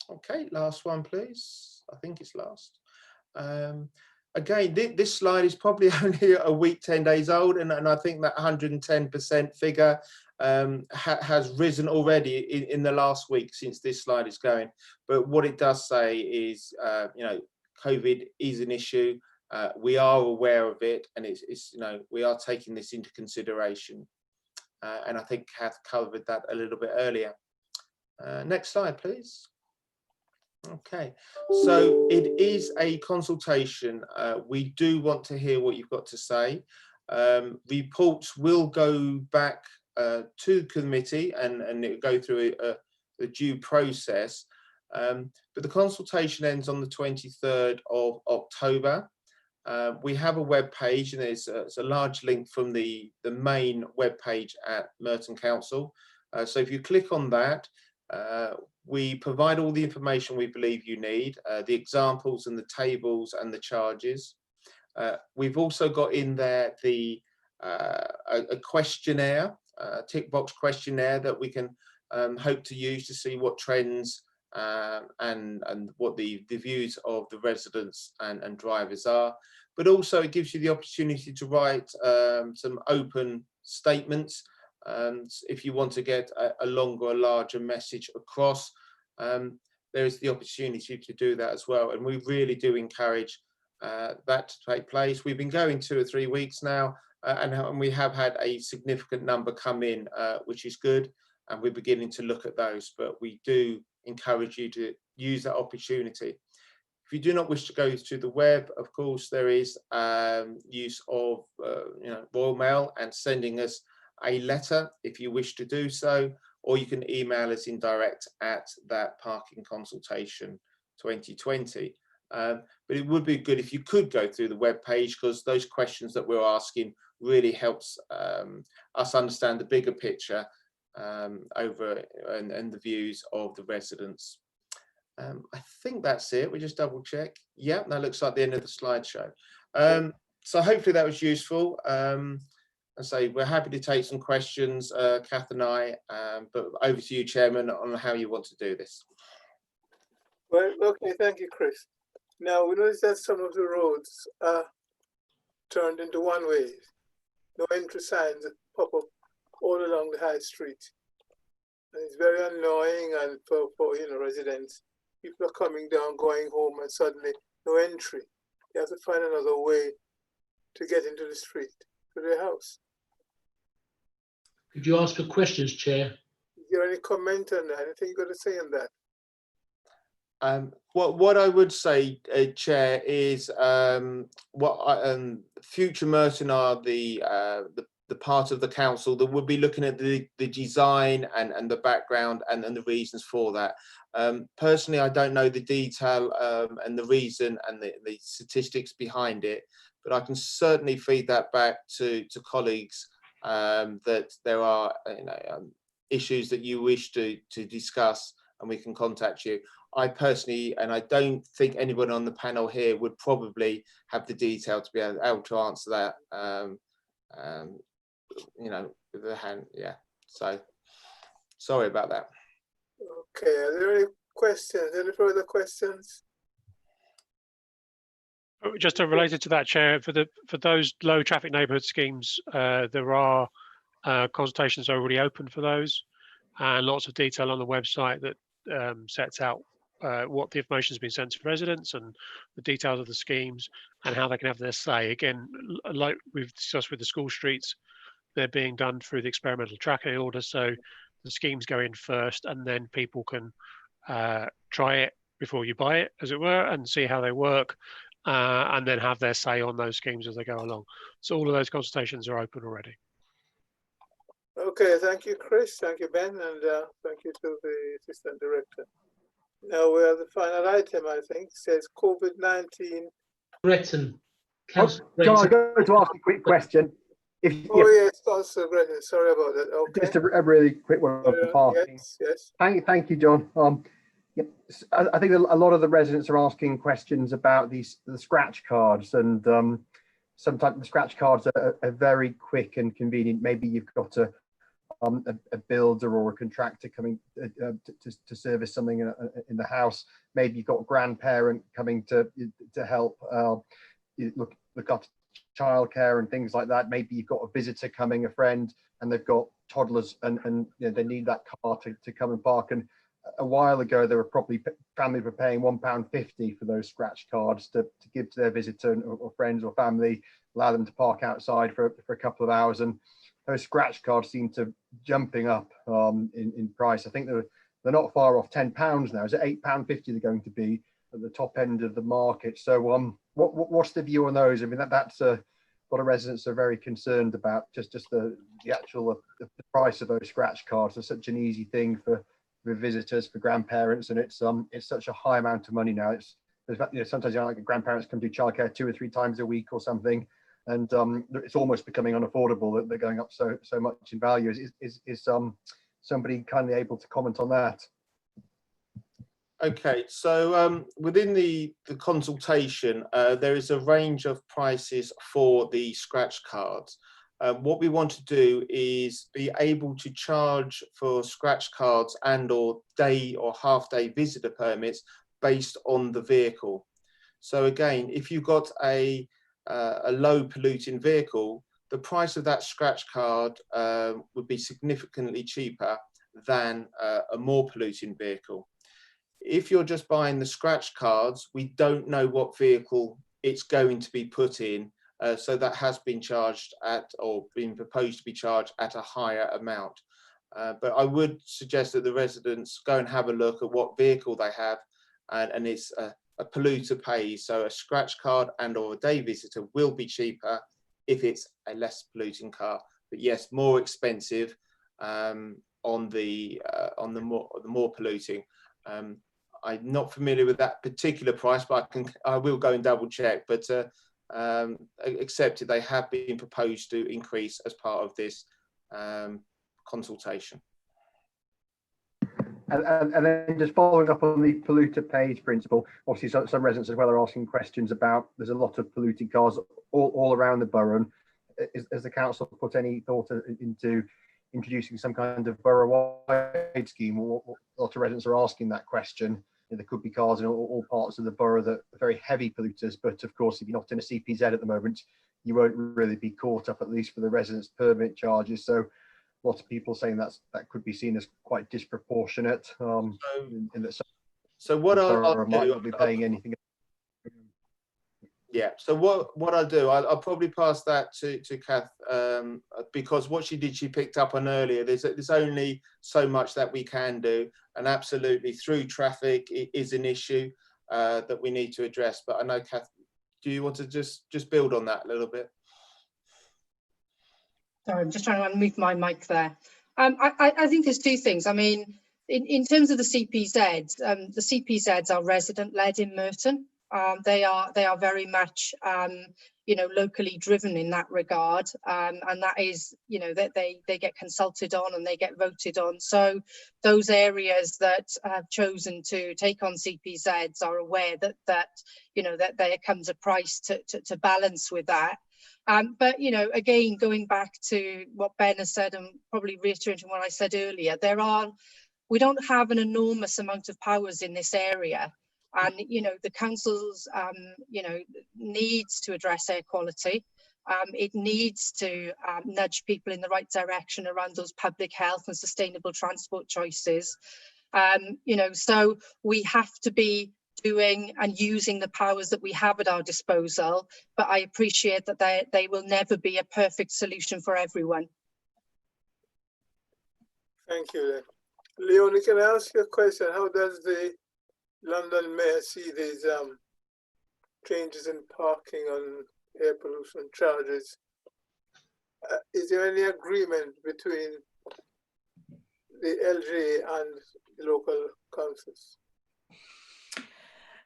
Okay, last one, please. I think it's last. Again, this slide is probably only a week, 10 days old, and I think that 110% figure has risen already in the last week since this slide is going. But what it does say is, you know, COVID is an issue. We are aware of it, and it's you know, we are taking this into consideration. And I think Kath covered that a little bit earlier. Next slide, please. Okay, so it is a consultation. We do want to hear what you've got to say. Reports will go back to the committee and it will go through a due process. But the consultation ends on the 23rd of October. We have a web page, and it's a large link from the main web page at Merton Council. So if you click on that, we provide all the information we believe you need, the examples and the tables and the charges. We've also got in there a questionnaire, a tick box questionnaire that we can hope to use to see what trends and what the views of the residents and drivers are. But also it gives you the opportunity to write some open statements. If you want to get a longer or larger message across, there is the opportunity to do that as well. And we really do encourage that to take place. We've been going 2 or 3 weeks now, and we have had a significant number come in, which is good. And we're beginning to look at those, but we do encourage you to use that opportunity. If you do not wish to go to the web, of course, there is use of you know, Royal Mail and sending us a letter if you wish to do so, or you can email us in direct at that parking consultation 2020. But it would be good if you could go through the web page, because those questions that we're asking really helps us understand the bigger picture over and the views of the residents. I think that's it. We just double check. Yeah, that looks like the end of the slideshow. So hopefully that was useful. And so we're happy to take some questions, Kath and I, but over to you, Chairman, on how you want to do this. Well, okay, thank you, Chris. Now, we notice that some of the roads are turned into one-ways. No entry signs that pop up all along the high street. And it's very annoying, and for you know, residents, people are coming down, going home, and suddenly no entry. They have to find another way to get into the street, to their house. Could you ask for questions, Chair? Is there any comment on that? Anything you got to say on that? What I would say, Chair, is Future Merton are the part of the council that would be looking at the design and the background and the reasons for that. Personally, I don't know the detail and the reason and the statistics behind it, but I can certainly feed that back to colleagues that there are issues that you wish to discuss, and we can contact you. I personally, and I don't think anyone on the panel here would probably have the detail to be able to answer that. You know, with the hand, yeah. So, sorry about that. Okay, are there any questions? Any further questions? Just related to that, Chair, for those low traffic neighbourhood schemes, there are consultations already open for those, and lots of detail on the website that sets out what the information has been sent to residents and the details of the schemes and how they can have their say. Again, like we've discussed with the school streets, they're being done through the experimental tracking order, so the schemes go in first and then people can try it before you buy it, as it were, and see how they work, and then have their say on those schemes as they go along. So all of those consultations are open already. Okay, thank you, Chris. Thank you, Ben, and thank you to the Assistant Director. Now we have the final item, I think, says COVID-19. Breton. John, I'm going to ask a quick question. Yes, Councillor Breton, sorry about that. Okay. Just a really quick one. Yes. Thank you, John. I think a lot of the residents are asking questions about the scratch cards, and sometimes the scratch cards are very quick and convenient. Maybe you've got a builder or a contractor coming to service something in the house. Maybe you've got a grandparent coming to help look after childcare and things like that. Maybe you've got a visitor coming, a friend, and they've got toddlers, and you know, they need that car to come and park. And a while ago, there were probably families were paying £1.50 for those scratch cards to give to their visitor or friends or family, allow them to park outside for a couple of hours. And those scratch cards seem to jumping up in price. I think they're not far off £10 now. Is it £8.50 they're going to be at the top end of the market? So what's the view on those? I mean, that's a lot of residents are very concerned about just the actual the price of those scratch cards. Are such an easy thing for visitors, for grandparents, and it's such a high amount of money now. Sometimes like grandparents come do childcare 2 or 3 times a week or something, and it's almost becoming unaffordable that they're going up so much in value. Is somebody kindly able to comment on that? Okay, so within the consultation, there is a range of prices for the scratch cards. What we want to do is be able to charge for scratch cards and or day or half-day visitor permits based on the vehicle. So again, if you've got a low polluting vehicle, the price of that scratch card would be significantly cheaper than a more polluting vehicle. If you're just buying the scratch cards, we don't know what vehicle it's going to be put in. So that has been charged at, or been proposed to be charged at, a higher amount. But I would suggest that the residents go and have a look at what vehicle they have, and it's a polluter pays. So a scratch card and or a day visitor will be cheaper if it's a less polluting car. But yes, more expensive on the more polluting. I'm not familiar with that particular price, but I will go and double check. But accepted, they have been proposed to increase as part of this consultation. And then just following up on the polluter pays principle, obviously some residents as well are asking questions about, there's a lot of polluting cars all around the borough. Has the council put any thought into introducing some kind of borough-wide scheme? A lot of residents are asking that question. There could be cars in all parts of the borough that are very heavy polluters, but of course, if you're not in a CPZ at the moment, you won't really be caught up, at least for the residents' permit charges. So lots of people saying that could be seen as quite disproportionate. So what I'll might do, not be paying anything. Yeah, so what I'll do, I'll probably pass that to Kath, because what she did, she picked up on earlier. There's only so much that we can do, and absolutely through traffic is an issue that we need to address. But I know, Kath, do you want to just build on that a little bit? Sorry, I'm just trying to unmute my mic there. I think there's 2 things. I mean, in terms of the CPZs, the CPZs are resident-led in Merton. They are very much, locally driven in that regard, and that is, that they get consulted on and they get voted on. So those areas that have chosen to take on CPZs are aware that there comes a price to balance with that. But again, going back to what Ben has said, and probably reiterating what I said earlier, we don't have an enormous amount of powers in this area. And, the council's, needs to address air quality. It needs to nudge people in the right direction around those public health and sustainable transport choices. So we have to be doing and using the powers that we have at our disposal. But I appreciate that they will never be a perfect solution for everyone. Thank you. Leonie, can I ask you a question? How does the London may see these changes in parking and air pollution charges. Is there any agreement between the LGA and the local councils?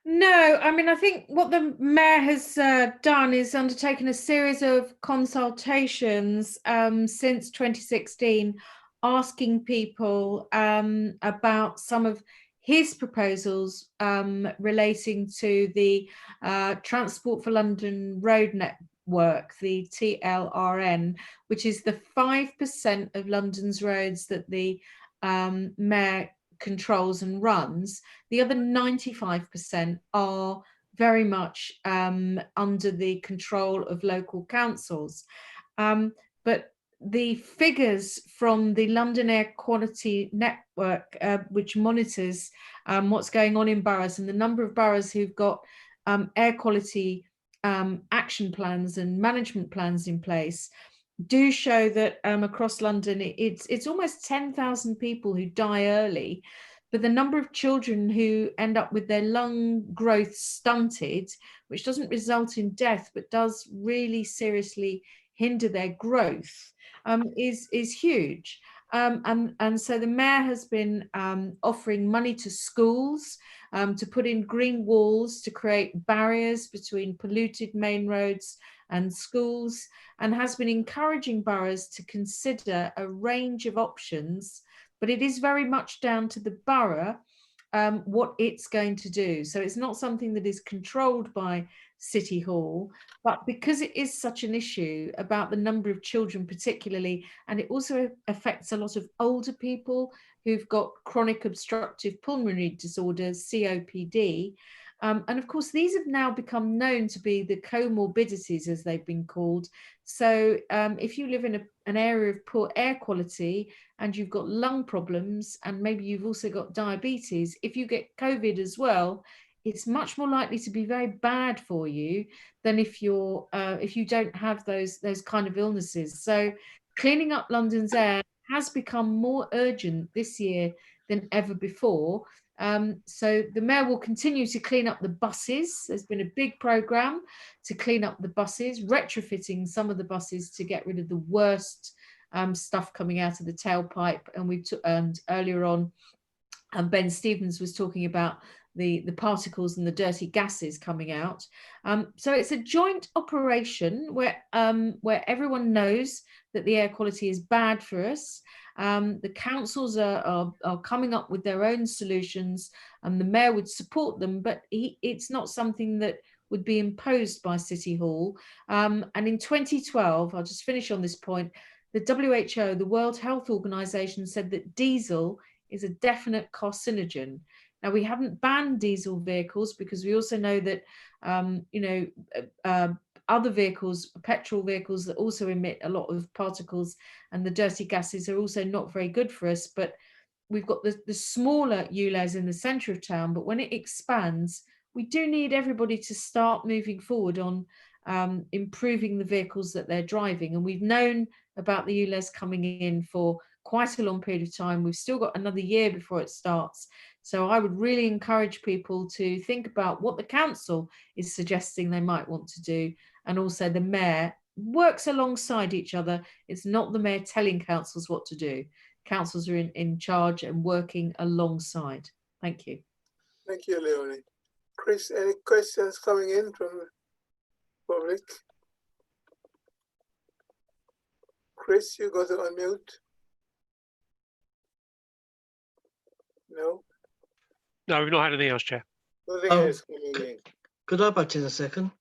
No, I mean, I think what the mayor has done is undertaken a series of consultations since 2016, asking people about some of his proposals relating to the Transport for London Road Network, the TLRN, which is the 5% of London's roads that the mayor controls and runs. The other 95% are very much under the control of local councils. But the figures from the London Air Quality Network, which monitors what's going on in boroughs and the number of boroughs who've got air quality action plans and management plans in place, do show that across London, it's almost 10,000 people who die early, but the number of children who end up with their lung growth stunted, which doesn't result in death, but does really seriously hinder their growth, is huge. And so the mayor has been offering money to schools to put in green walls to create barriers between polluted main roads and schools, and has been encouraging boroughs to consider a range of options, but it is very much down to the borough what it's going to do. So it's not something that is controlled by City Hall, but because it is such an issue about the number of children particularly, and it also affects a lot of older people who've got chronic obstructive pulmonary disorders, COPD, and of course, these have now become known to be the comorbidities, as they've been called. So if you live in an area of poor air quality and you've got lung problems, and maybe you've also got diabetes, if you get COVID as well, it's much more likely to be very bad for you than if you don't have those kind of illnesses. So cleaning up London's air has become more urgent this year than ever before. So the mayor will continue to clean up the buses. There's been a big programme to clean up the buses, retrofitting some of the buses to get rid of the worst stuff coming out of the tailpipe. And earlier on, Ben Stevens was talking about the particles and the dirty gases coming out. So it's a joint operation where everyone knows that the air quality is bad for us. The councils are coming up with their own solutions, and the mayor would support them, but it's not something that would be imposed by City Hall. And in 2012, I'll just finish on this point, the WHO, the World Health Organization, said that diesel is a definite carcinogen. Now, we haven't banned diesel vehicles because we also know that, other vehicles, petrol vehicles that also emit a lot of particles and the dirty gases are also not very good for us. But we've got the smaller ULEZ in the centre of town, but when it expands, we do need everybody to start moving forward on improving the vehicles that they're driving. And we've known about the ULEZ coming in for quite a long period of time. We've still got another year before it starts. So I would really encourage people to think about what the council is suggesting they might want to do. And also the mayor works alongside each other. It's not the mayor telling councils what to do. Councils are in charge and working alongside. Thank you. Thank you, Leonie. Chris, any questions coming in from the public? Chris, you got to unmute. No? No, we've not had anything else, Chair. Nothing else coming in. Could I butt in a second?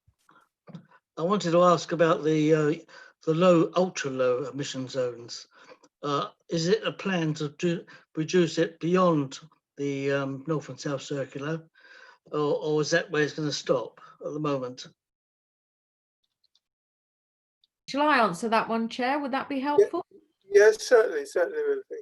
I wanted to ask about the ultra low emission zones. Is it a plan to reduce it beyond the North and South Circular, or is that where it's going to stop at the moment? Shall I answer that one, Chair? Would that be helpful? Yes, certainly will be.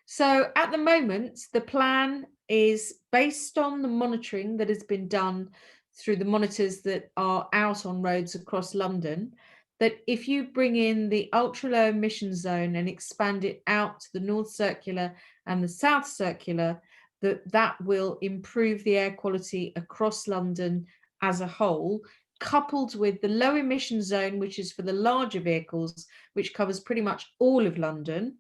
So at the moment, the plan is based on the monitoring that has been done through the monitors that are out on roads across London, that if you bring in the ultra low emission zone and expand it out to the North Circular and the South Circular, that will improve the air quality across London as a whole, coupled with the low emission zone, which is for the larger vehicles, which covers pretty much all of London,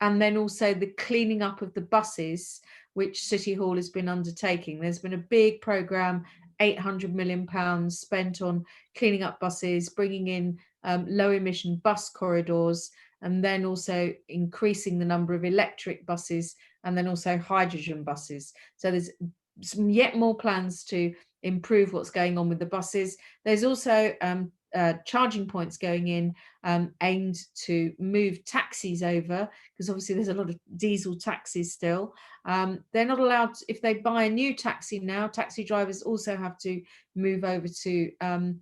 and then also the cleaning up of the buses, which City Hall has been undertaking. There's been a big programme, £800 million spent on cleaning up buses, bringing in low emission bus corridors, and then also increasing the number of electric buses, and then also hydrogen buses. So there's some yet more plans to improve what's going on with the buses. There's also charging points going in aimed to move taxis over, because obviously there's a lot of diesel taxis still. They're not allowed, if they buy a new taxi now, taxi drivers also have to move over to an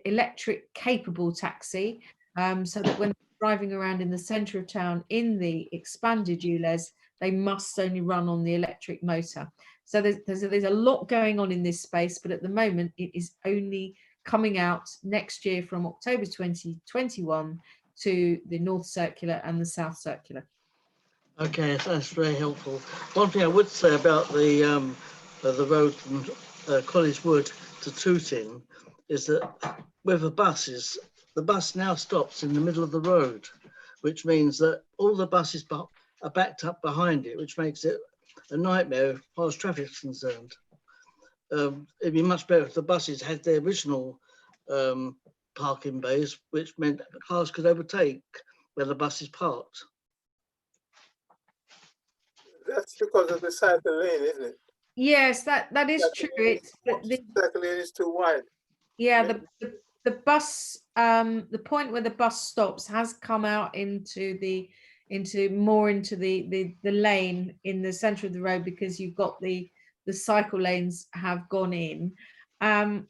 electric capable taxi, so that when driving around in the centre of town in the expanded ULEZ, they must only run on the electric motor. So there's a lot going on in this space, but at the moment it is only coming out next year from October 2021 to the North Circular and the South Circular. Okay, that's very helpful. One thing I would say about the road from Colliers Wood to Tooting is that with the buses, the bus now stops in the middle of the road, which means that all the buses are backed up behind it, which makes it a nightmare as far as traffic is concerned. It'd be much better if the buses had their original parking bays, which meant cars could overtake where the bus is parked. That's because of the cycle lane, isn't it? Yes, that is true. It's the cycle lane is too wide. Yeah, the bus, the point where the bus stops has come out into the lane in the centre of the road, because you've got the cycle lanes have gone in. And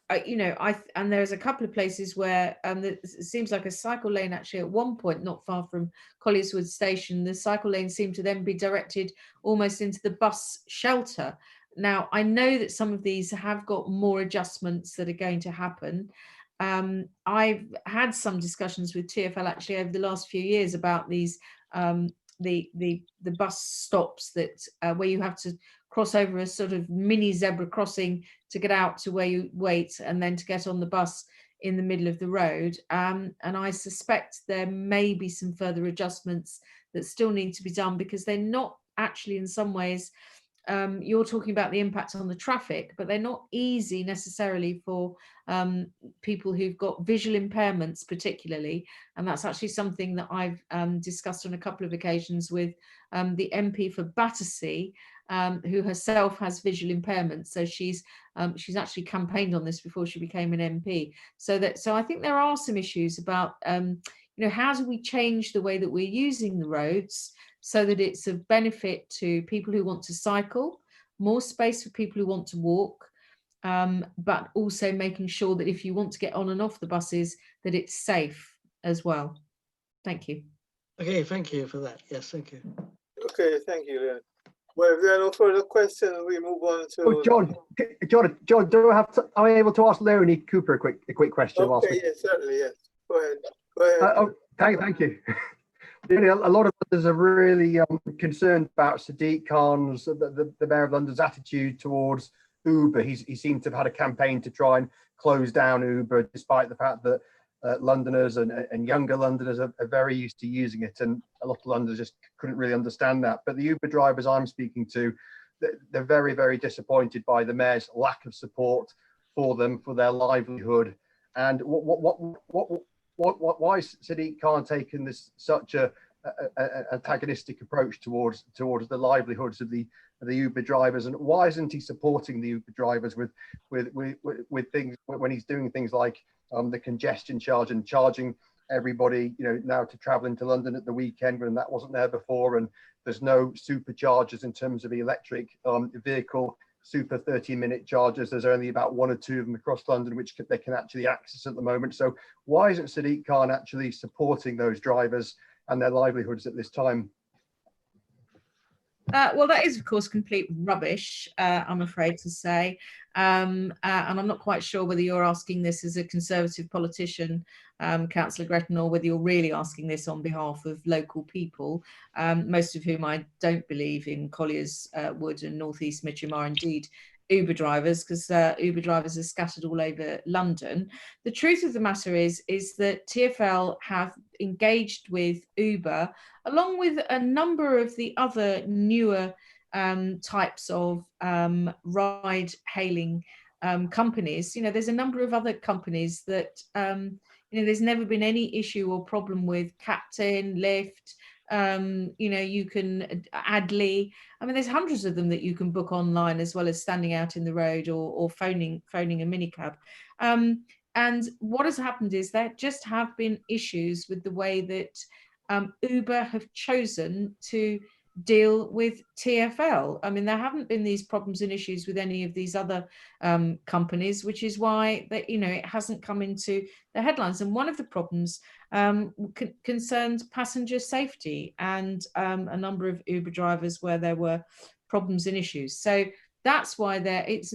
there's a couple of places where it seems like a cycle lane actually at one point, not far from Colliers Wood Station, the cycle lane seemed to then be directed almost into the bus shelter. Now, I know that some of these have got more adjustments that are going to happen. I've had some discussions with TfL actually over the last few years about these the bus stops that where you have to cross over a sort of mini zebra crossing to get out to where you wait and then to get on the bus in the middle of the road. And I suspect there may be some further adjustments that still need to be done, because they're not actually, in some ways, you're talking about the impact on the traffic, but they're not easy necessarily for people who've got visual impairments particularly. And that's actually something that I've discussed on a couple of occasions with the MP for Battersea, who herself has visual impairments. So she's actually campaigned on this before she became an MP. So I think there are some issues about, how do we change the way that we're using the roads so that it's of benefit to people who want to cycle, more space for people who want to walk, but also making sure that if you want to get on and off the buses, that it's safe as well. Thank you. Okay, thank you for that. Yes, thank you. Okay, thank you, Leon. Well, if there are no further questions, we move on to... Oh, John, am I able to ask Leonie Cooper a quick question? Okay, yes, certainly, yes. Go ahead. Thank you. A lot of others are really concerned about Sadiq Khan's, the Mayor of London's attitude towards Uber. He seemed to have had a campaign to try and close down Uber, despite the fact that Londoners and younger Londoners are very used to using it, and a lot of Londoners just couldn't really understand that. But the Uber drivers I'm speaking to, they're very, very disappointed by the Mayor's lack of support for them, for their livelihood. And why is Sadiq Khan taken this such a antagonistic approach towards the livelihoods of the Uber drivers, and why isn't he supporting the Uber drivers with things when he's doing things like the congestion charge and charging everybody now to travel into London at the weekend when that wasn't there before, and there's no superchargers in terms of the electric vehicle super 30-minute chargers. There's only about 1 or 2 of them across London which they can actually access at the moment. So why isn't Sadiq Khan actually supporting those drivers and their livelihoods at this time? Well, that is, of course, complete rubbish, I'm afraid to say. And I'm not quite sure whether you're asking this as a Conservative politician, Councillor Gretton, or whether you're really asking this on behalf of local people, most of whom I don't believe in Colliers, Wood and North East Mitcham are indeed Uber drivers, because Uber drivers are scattered all over London. The truth of the matter is that TfL have engaged with Uber, along with a number of the other newer types of ride-hailing companies. You know, there's a number of other companies that, you know, there's never been any issue or problem with. Captain, Lyft, you know, you can Adley. I mean, there's hundreds of them that you can book online, as well as standing out in the road or phoning a minicab. And what has happened is there just have been issues with the way that Uber have chosen to deal with TfL. I mean, there haven't been these problems and issues with any of these other companies, which is why that, you know, it hasn't come into the headlines. And one of the problems concerned passenger safety, and a number of Uber drivers where there were problems and issues. So that's why it's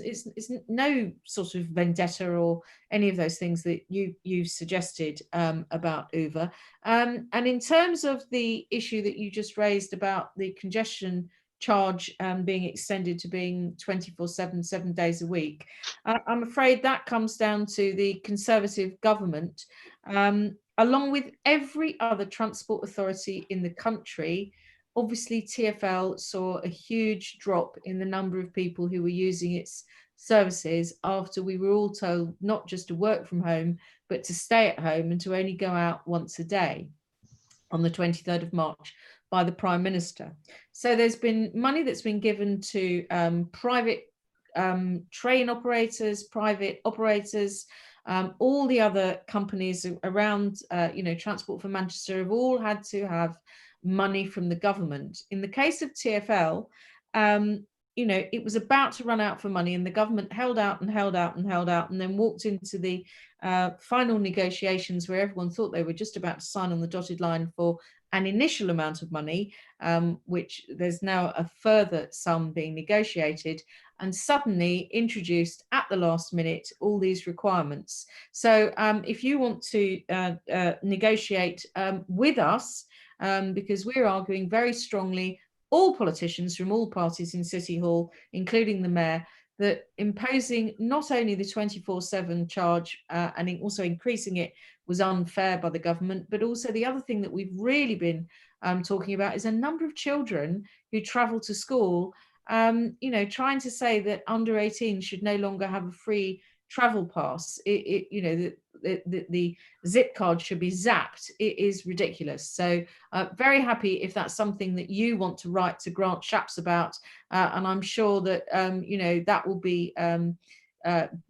no sort of vendetta or any of those things that you've suggested about Uber. And in terms of the issue that you just raised about the congestion charge being extended to being 24/7, 7 days a week, I'm afraid that comes down to the Conservative government, along with every other transport authority in the country. Obviously, TfL saw a huge drop in the number of people who were using its services after we were all told not just to work from home, but to stay at home and to only go out once a day on the 23rd of March by the Prime Minister. So there's been money that's been given to private train operators, private operators, all the other companies around, you know, Transport for Manchester have all had to have money from the government. In the case of TfL, you know, it was about to run out for money, and the government held out and held out and held out, and then walked into the final negotiations where everyone thought they were just about to sign on the dotted line for an initial amount of money, which there's now a further sum being negotiated, and suddenly introduced at the last minute all these requirements. So if you want to negotiate with us, because we're arguing very strongly, all politicians from all parties in City Hall, including the Mayor, that imposing not only the 24/7 charge and also increasing it was unfair by the government, but also the other thing that we've really been talking about is a number of children who travel to school, you know, trying to say that under 18 should no longer have a free travel pass. You know, the zip card should be zapped. It is ridiculous. So very happy if that's something that you want to write to Grant Shapps about, and I'm sure that you know, that will be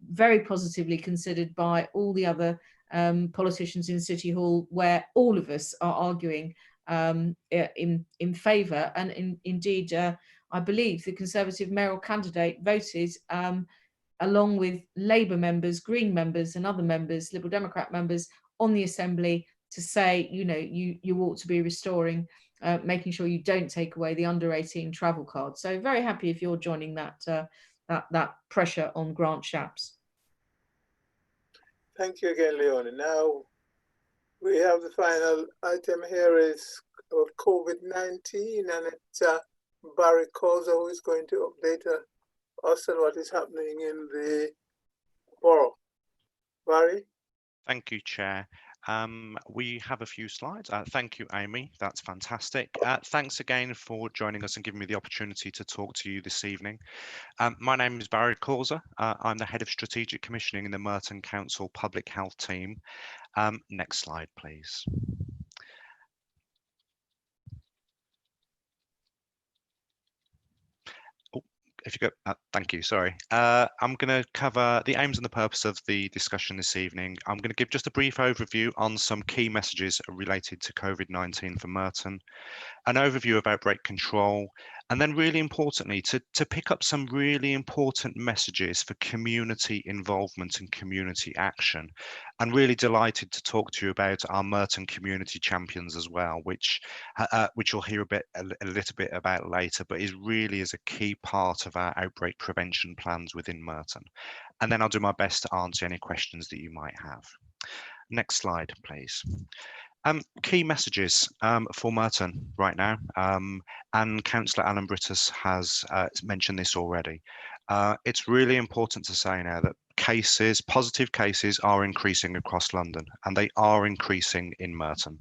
very positively considered by all the other politicians in City Hall, where all of us are arguing in favour. And indeed, I believe the Conservative mayoral candidate voted along with Labour members, Green members and other members, Liberal Democrat members on the Assembly, to say, you know, you ought to be restoring, making sure you don't take away the under 18 travel card. So very happy if you're joining that that pressure on Grant Shapps. Thank you again, Leonie. Now we have the final item here is of COVID-19, and it's Barry Colliers who is going to update us on what is happening in the borough. Barry? Thank you, Chair. We have a few slides. Thank you, Amy. That's fantastic. Thanks again for joining us and giving me the opportunity to talk to you this evening. My name is Barry Colliers. I'm the Head of Strategic Commissioning in the Merton Council Public Health Team. Next slide, please. If you go, thank you, sorry. I'm going to cover the aims and the purpose of the discussion this evening. I'm going to give just a brief overview on some key messages related to COVID-19 for Merton, an overview of outbreak control, And then really importantly, to pick up some really important messages for community involvement and community action. And really delighted to talk to you about our Merton Community Champions as well, which you'll hear a little bit about later, but really is a key part of our outbreak prevention plans within Merton. And then I'll do my best to answer any questions that you might have. Next slide, please. Key messages for Merton right now, and Councillor Alan Brittas has mentioned this already. It's really important to say now that positive cases are increasing across London, and they are increasing in Merton.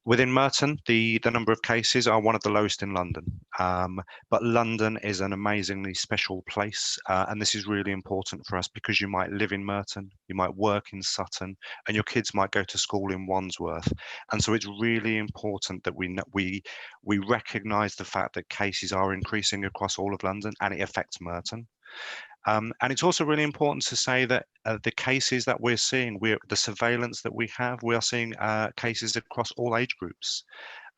Within Merton, the number of cases are one of the lowest in London, but London is an amazingly special place, and this is really important for us because you might live in Merton, you might work in Sutton, and your kids might go to school in Wandsworth. And so it's really important that we recognise the fact that cases are increasing across all of London, and it affects Merton. And it's also really important to say that the cases that we're seeing, the surveillance that we have, we are seeing cases across all age groups.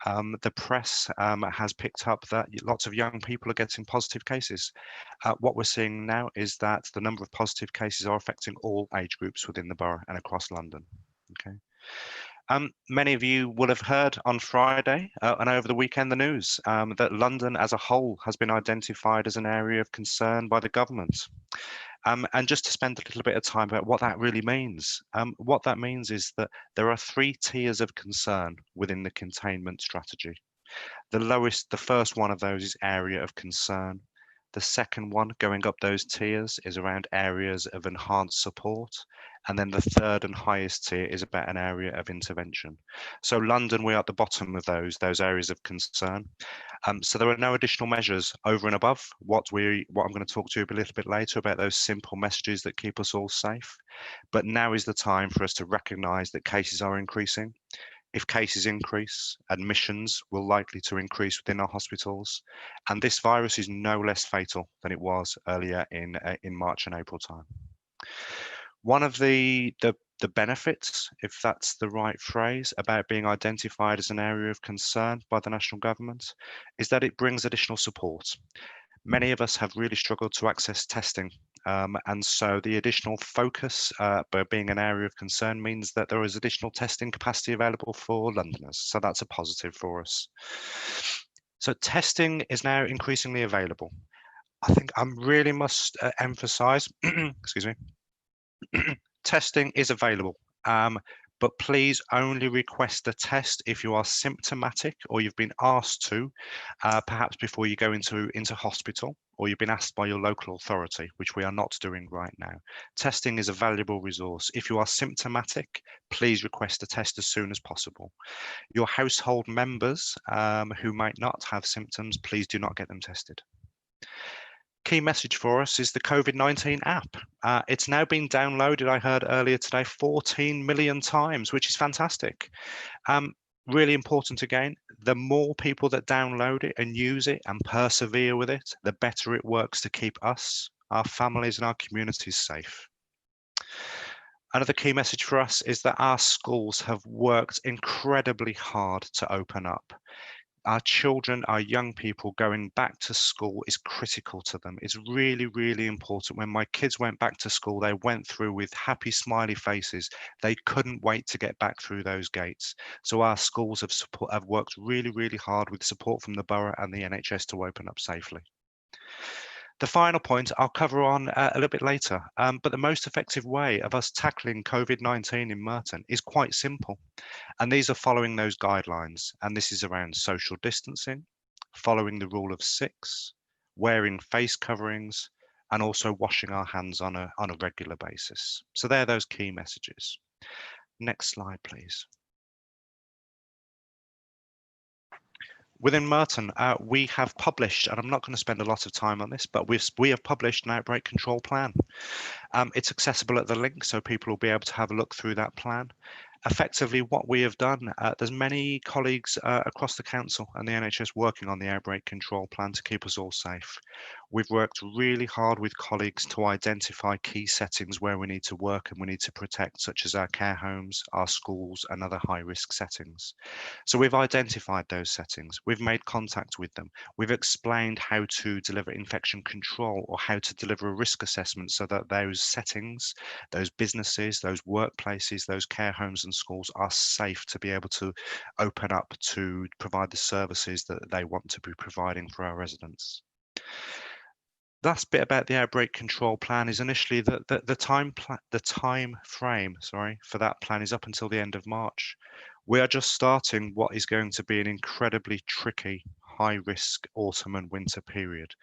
The press has picked up that lots of young people are getting positive cases. What we're seeing now is that the number of positive cases are affecting all age groups within the borough and across London. Okay. Many of you will have heard on Friday and over the weekend the news that London as a whole has been identified as an area of concern by the government. And just to spend a little bit of time about what that really means. What that means is that there are 3 tiers of concern within the containment strategy. The first one of those is area of concern. The second one going up those tiers is around areas of enhanced support. And then the third and highest tier is about an area of intervention. So London, we're at the bottom of those areas of concern. So there are no additional measures over and above what I'm going to talk to you a little bit later about those simple messages that keep us all safe. But now is the time for us to recognise that cases are increasing. If cases increase, admissions will likely to increase within our hospitals, and this virus is no less fatal than it was earlier in March and April time. One of the benefits, if that's the right phrase, about being identified as an area of concern by the national government is that it brings additional support. Many of us have really struggled to access testing, and so the additional focus by being an area of concern means that there is additional testing capacity available for Londoners, so that's a positive for us. So testing is now increasingly available. I think I really must emphasise, excuse me, testing is available, but please only request a test if you are symptomatic or you've been asked to, perhaps before you go into hospital, or you've been asked by your local authority, which we are not doing right now. Testing is a valuable resource. If you are symptomatic, please request a test as soon as possible. Your household members who might not have symptoms, please do not get them tested. Key message for us is the COVID-19 app. It's now been downloaded, I heard earlier today, 14 million times, which is fantastic. Really important again, the more people that download it and use it and persevere with it, the better it works to keep us, our families and our communities safe. Another key message for us is that our schools have worked incredibly hard to open up. Our children, our young people going back to school is critical to them. It's really, really important. When my kids went back to school, they went through with happy, smiley faces. They couldn't wait to get back through those gates. So our schools have worked really, really hard with support from the borough and the NHS to open up safely. The final point I'll cover on a little bit later, but the most effective way of us tackling COVID-19 in Merton is quite simple. And these are following those guidelines. And this is around social distancing, following the rule of 6, wearing face coverings, and also washing our hands on a regular basis. So they're those key messages. Next slide, please. Within Merton, we have published, and I'm not going to spend a lot of time on this, but we have published an outbreak control plan. It's accessible at the link, so people will be able to have a look through that plan. Effectively, what we have done, there's many colleagues across the council and the NHS working on the outbreak control plan to keep us all safe. We've worked really hard with colleagues to identify key settings where we need to work and we need to protect, such as our care homes, our schools, and other high-risk settings. So we've identified those settings, we've made contact with them, we've explained how to deliver infection control or how to deliver a risk assessment so that those settings, those businesses, those workplaces, those care homes and schools are safe to be able to open up to provide the services that they want to be providing for our residents. Last bit about the outbreak control plan is initially the time frame, for that plan is up until the end of March. We are just starting what is going to be an incredibly tricky, high-risk autumn and winter period.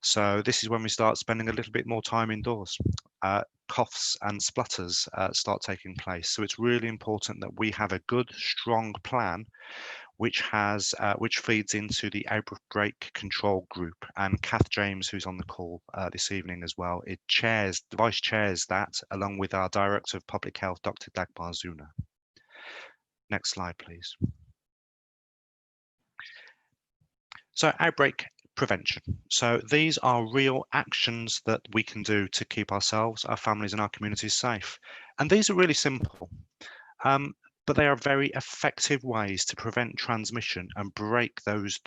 So this is when we start spending a little bit more time indoors. Coughs and splutters start taking place. So it's really important that we have a good, strong plan which feeds into the outbreak control group. And Kath James, who's on the call this evening as well, vice chairs that, along with our Director of Public Health, Dr. Dagmar Zuna. Next slide, please. So outbreak prevention. So these are real actions that we can do to keep ourselves, our families and our communities safe. And these are really simple. But they are very effective ways to prevent transmission and break those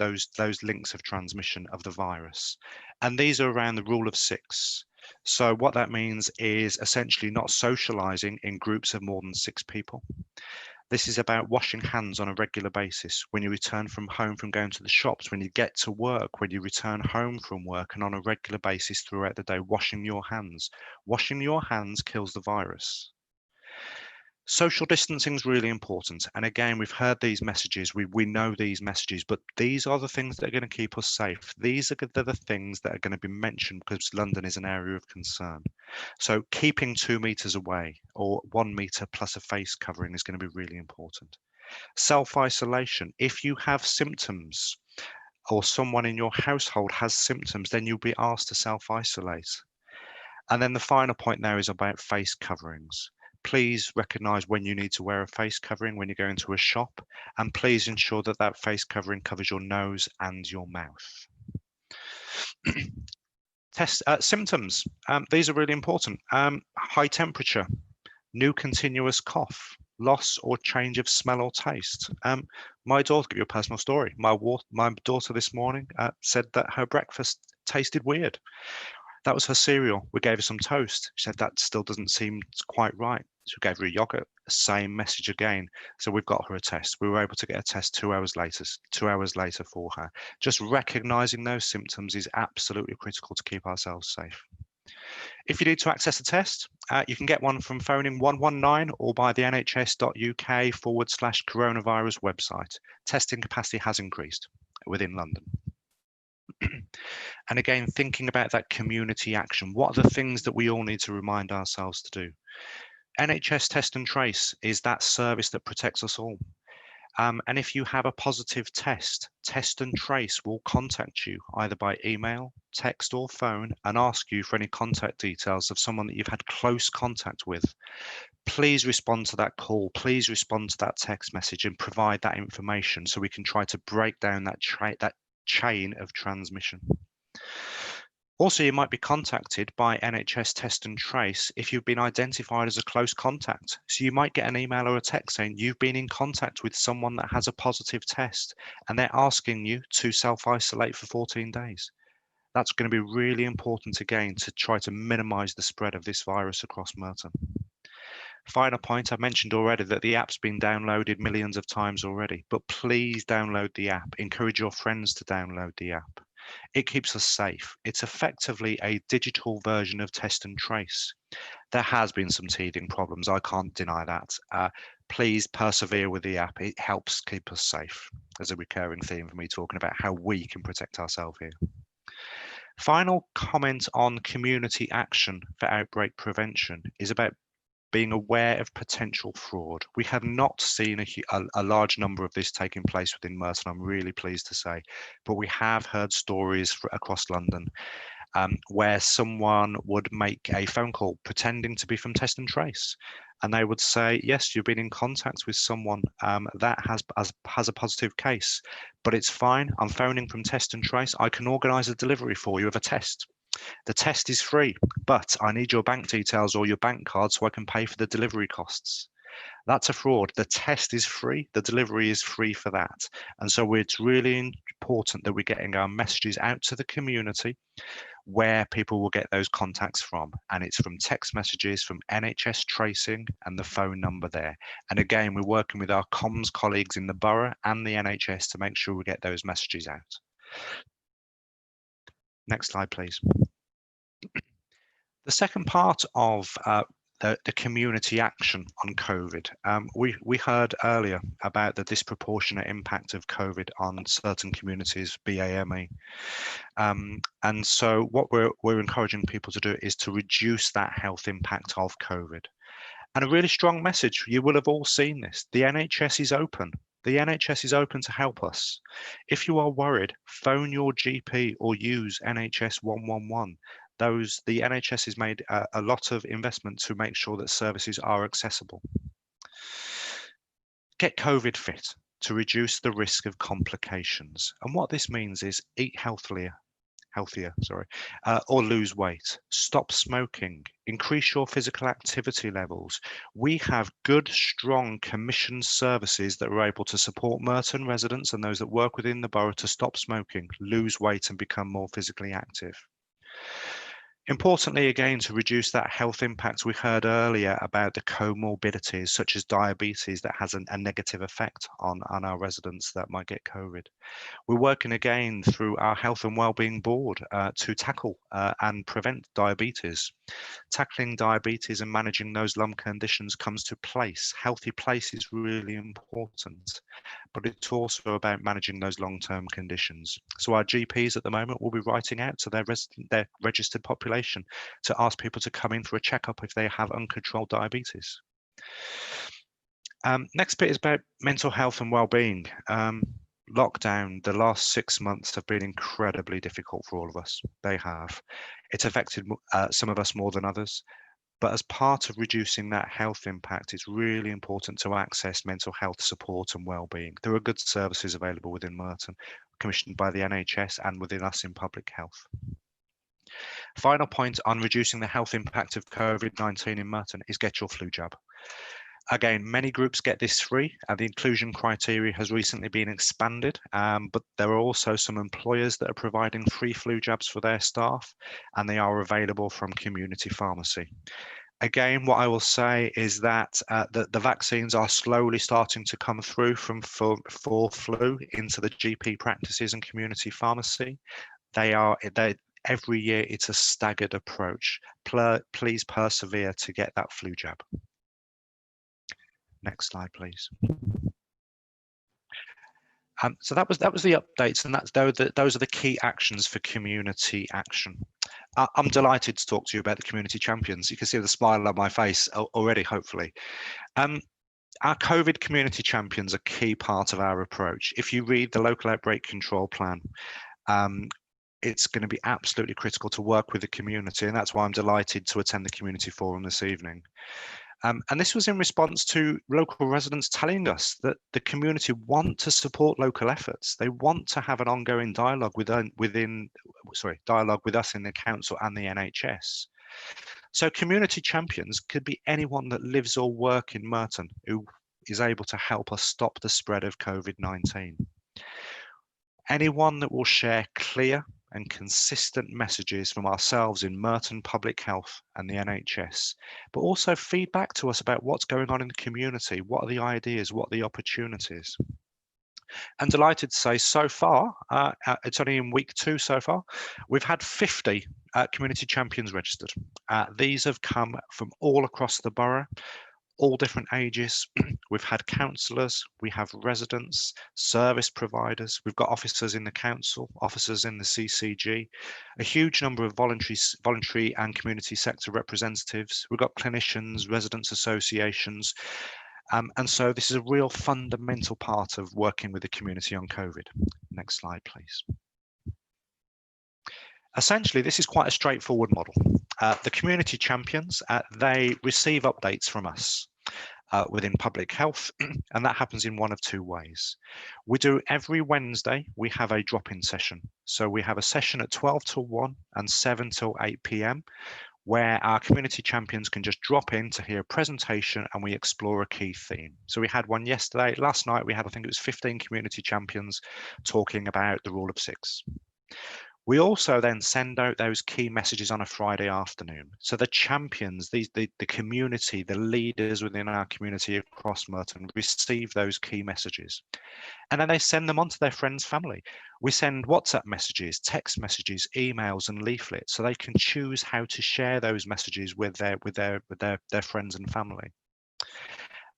links of transmission of the virus. And these are around the rule of 6. So what that means is essentially not socializing in groups of more than 6 people. This is about washing hands on a regular basis when you return from home from going to the shops, when you get to work, when you return home from work, and on a regular basis throughout the day, washing your hands. Washing your hands kills the virus. Social distancing is really important. And again, we've heard these messages, we know these messages, but these are the things that are going to keep us safe. These are the things that are going to be mentioned because London is an area of concern. So keeping 2 meters away or 1 meter plus a face covering is going to be really important. Self-isolation. If you have symptoms or someone in your household has symptoms, then you'll be asked to self-isolate. And then the final point there is about face coverings. Please recognise when you need to wear a face covering when you go into a shop, and please ensure that that face covering covers your nose and your mouth. Symptoms. These are really important. High temperature, new continuous cough, loss or change of smell or taste. My daughter, give you a personal story. My daughter this morning said that her breakfast tasted weird. That was her cereal. We gave her some toast. She said that still doesn't seem quite right. So we gave her a yogurt. Same message again. So we've got her a test. We were able to get a test 2 hours later for her. Just recognizing those symptoms is absolutely critical to keep ourselves safe. If you need to access a test, you can get one from phoning 119 or by the nhs.uk/coronavirus website. Testing capacity has increased within London. And again, thinking about that community action, what are the things that we all need to remind ourselves to do? NHS Test and Trace is that service that protects us all. And if you have a positive test, Test and Trace will contact you either by email, text or phone and ask you for any contact details of someone that you've had close contact with. Please respond to that call, please respond to that text message and provide that information so we can try to break down that chain of transmission. Also, you might be contacted by NHS Test and Trace if you've been identified as a close contact. So you might get an email or a text saying you've been in contact with someone that has a positive test and they're asking you to self-isolate for 14 days. That's going to be really important again to try to minimize the spread of this virus across Merton. Final point, I mentioned already that the app's been downloaded millions of times already, but please download the app. Encourage your friends to download the app. It keeps us safe. It's effectively a digital version of Test and Trace. There has been some teething problems, I can't deny that. Please persevere with the app. It helps keep us safe. There's a recurring theme for me talking about how we can protect ourselves here. Final comment on community action for outbreak prevention is about being aware of potential fraud. We have not seen a large number of this taking place within Merton, I'm really pleased to say, but we have heard stories across London. where someone would make a phone call pretending to be from Test and Trace. And they would say, yes, you've been in contact with someone that has a positive case, but it's fine. I'm phoning from Test and Trace. I can organise a delivery for you of a test. The test is free, but I need your bank details or your bank card so I can pay for the delivery costs. That's a fraud. The test is free. The delivery is free for that. And so it's really important that we're getting our messages out to the community where people will get those contacts from. And it's from text messages, from NHS tracing and the phone number there. And again, we're working with our comms colleagues in the borough and the NHS to make sure we get those messages out. Next slide, please. The second part of the community action on COVID. We heard earlier about the disproportionate impact of COVID on certain communities, BAME. And so what we're encouraging people to do is to reduce that health impact of COVID. And a really strong message, you will have all seen this, the NHS is open. The NHS is open to help us. If you are worried, phone your GP or use NHS 111. The NHS has made a lot of investment to make sure that services are accessible. Get COVID fit to reduce the risk of complications. And what this means is eat healthier, or lose weight, stop smoking, increase your physical activity levels. We have good, strong commissioned services that are able to support Merton residents and those that work within the borough to stop smoking, lose weight and become more physically active. Importantly, again, to reduce that health impact, we heard earlier about the comorbidities such as diabetes that has a negative effect on our residents that might get COVID. We're working again through our Health and Wellbeing Board to tackle and prevent diabetes. Tackling diabetes and managing those lung conditions comes to place. Healthy place is really important, but it's also about managing those long-term conditions. So our GPs at the moment will be writing out to their registered population to ask people to come in for a checkup if they have uncontrolled diabetes. Next bit is about mental health and well-being. Lockdown, the last 6 months have been incredibly difficult for all of us. They have. It's affected some of us more than others. But as part of reducing that health impact, it's really important to access mental health support and well-being. There are good services available within Merton, commissioned by the NHS and within us in public health. Final point on reducing the health impact of COVID-19 in Merton is get your flu jab. Again, many groups get this free, and the inclusion criteria has recently been expanded, but there are also some employers that are providing free flu jabs for their staff, and they are available from community pharmacy. Again, what I will say is that the vaccines are slowly starting to come through for flu into the GP practices and community pharmacy. Every year it's a staggered approach. Please persevere to get that flu jab. Next slide, please. So that was the updates, and those are the key actions for community action. I'm delighted to talk to you about the community champions. You can see the smile on my face already, hopefully. Our COVID community champions are a key part of our approach. If you read the local outbreak control plan, it's going to be absolutely critical to work with the community, and that's why I'm delighted to attend the community forum this evening. And this was in response to local residents telling us that the community want to support local efforts. They want to have an ongoing dialogue with us in the council and the NHS. So community champions could be anyone that lives or works in Merton who is able to help us stop the spread of COVID-19. Anyone that will share clear and consistent messages from ourselves in Merton Public Health and the NHS, but also feedback to us about what's going on in the community, what are the ideas, what are the opportunities. And delighted to say so far, it's only in week 2 so far, we've had 50 community champions registered. These have come from all across the borough, all different ages. We've had councillors, we have residents, service providers, we've got officers in the council, officers in the CCG, a huge number of voluntary and community sector representatives. We've got clinicians, residents associations, and so this is a real fundamental part of working with the community on COVID. Next slide, please. Essentially, this is quite a straightforward model. The community champions, they receive updates from us within public health, and that happens in one of two ways. We do every Wednesday, we have a drop-in session. So we have a session at 12 till 1 and 7 till 8 p.m. where our community champions can just drop in to hear a presentation and we explore a key theme. So we had one yesterday. Last night we had, I think it was 15 community champions talking about the rule of 6. We also then send out those key messages on a Friday afternoon. So the champions, the community, the leaders within our community across Merton receive those key messages. And then they send them on to their friends, family. We send WhatsApp messages, text messages, emails, and leaflets, so they can choose how to share those messages with their friends and family.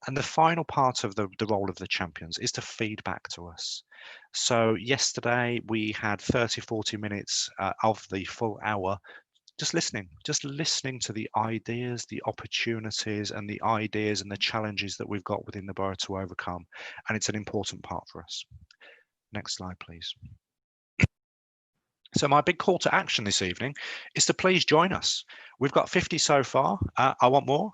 And the final part of the role of the champions is to feed back to us. So yesterday we had 30-40 minutes of the full hour just listening to the ideas, the opportunities and the ideas and the challenges that we've got within the borough to overcome. And it's an important part for us. Next slide, please. So my big call to action this evening is to please join us. We've got 50 so far. I want more.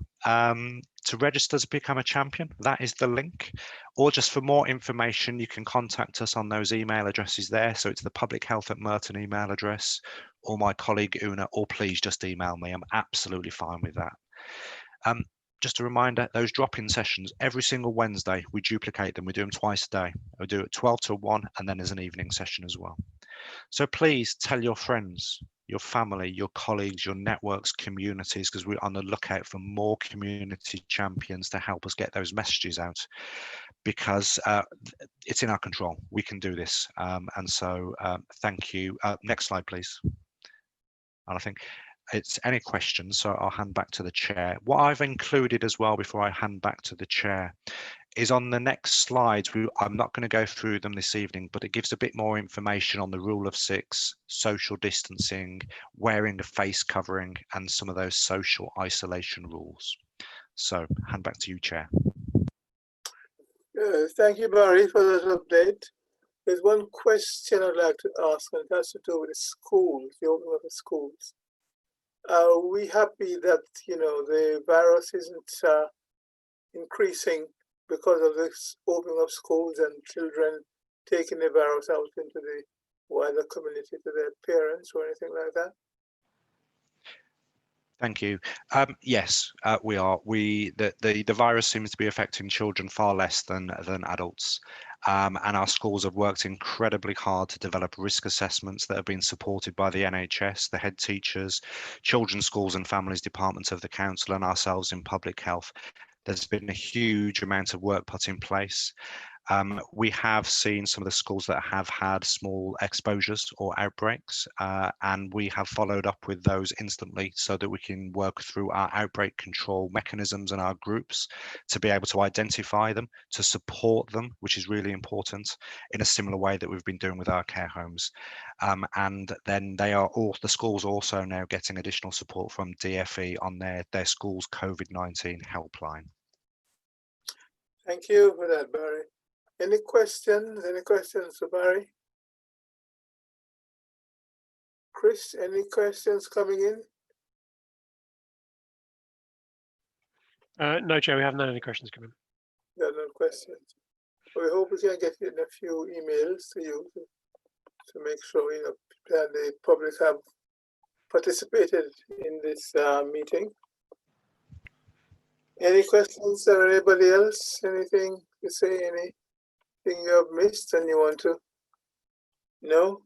To register to become a champion, that is the link. Or just for more information, you can contact us on those email addresses there. So it's the Public Health at Merton email address, or my colleague Una, or please just email me. I'm absolutely fine with that. Just a reminder, those drop-in sessions, every single Wednesday, we duplicate them. We do them twice a day. We do it 12 till 1, and then there's an evening session as well. So please tell your friends, your family, your colleagues, your networks, communities, because we're on the lookout for more community champions to help us get those messages out, because it's in our control. We can do this. And so thank you. Next slide, please. And I think it's any questions, so I'll hand back to the chair. What I've included as well before I hand back to the chair is on the next slides. I'm not going to go through them this evening, but it gives a bit more information on the rule of 6, social distancing, wearing a face covering, and some of those social isolation rules. So hand back to you, Chair. Thank you, Barry, for that update. There's one question I'd like to ask, and it has to do with the schools, the opening of the schools. Are we happy that, the virus isn't increasing because of this opening of schools and children taking the virus out into the wider community to their parents or anything like that? Thank you. Yes, we are. The virus seems to be affecting children far less than adults. And our schools have worked incredibly hard to develop risk assessments that have been supported by the NHS, the head teachers, children's schools and families departments of the council, and ourselves in public health. There's been a huge amount of work put in place. We have seen some of the schools that have had small exposures or outbreaks, and we have followed up with those instantly so that we can work through our outbreak control mechanisms and our groups to be able to identify them, to support them, which is really important, in a similar way that we've been doing with our care homes. And then the schools are also now getting additional support from DFE on their schools COVID-19 helpline. Thank you for that, Barry. Any questions? Any questions for Barry? Chris, any questions coming in? No, Joe, we haven't had any questions coming. There are no questions. We hope we can get in a few emails to you to make sure that the public have participated in this meeting. Any questions or anybody else? Anything to say? Anything you have missed and you want to know?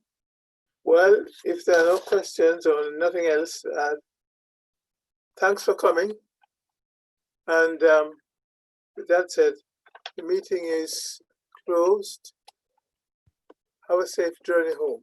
Well, if there are no questions or nothing else, thanks for coming. And with that said, the meeting is closed. Have a safe journey home.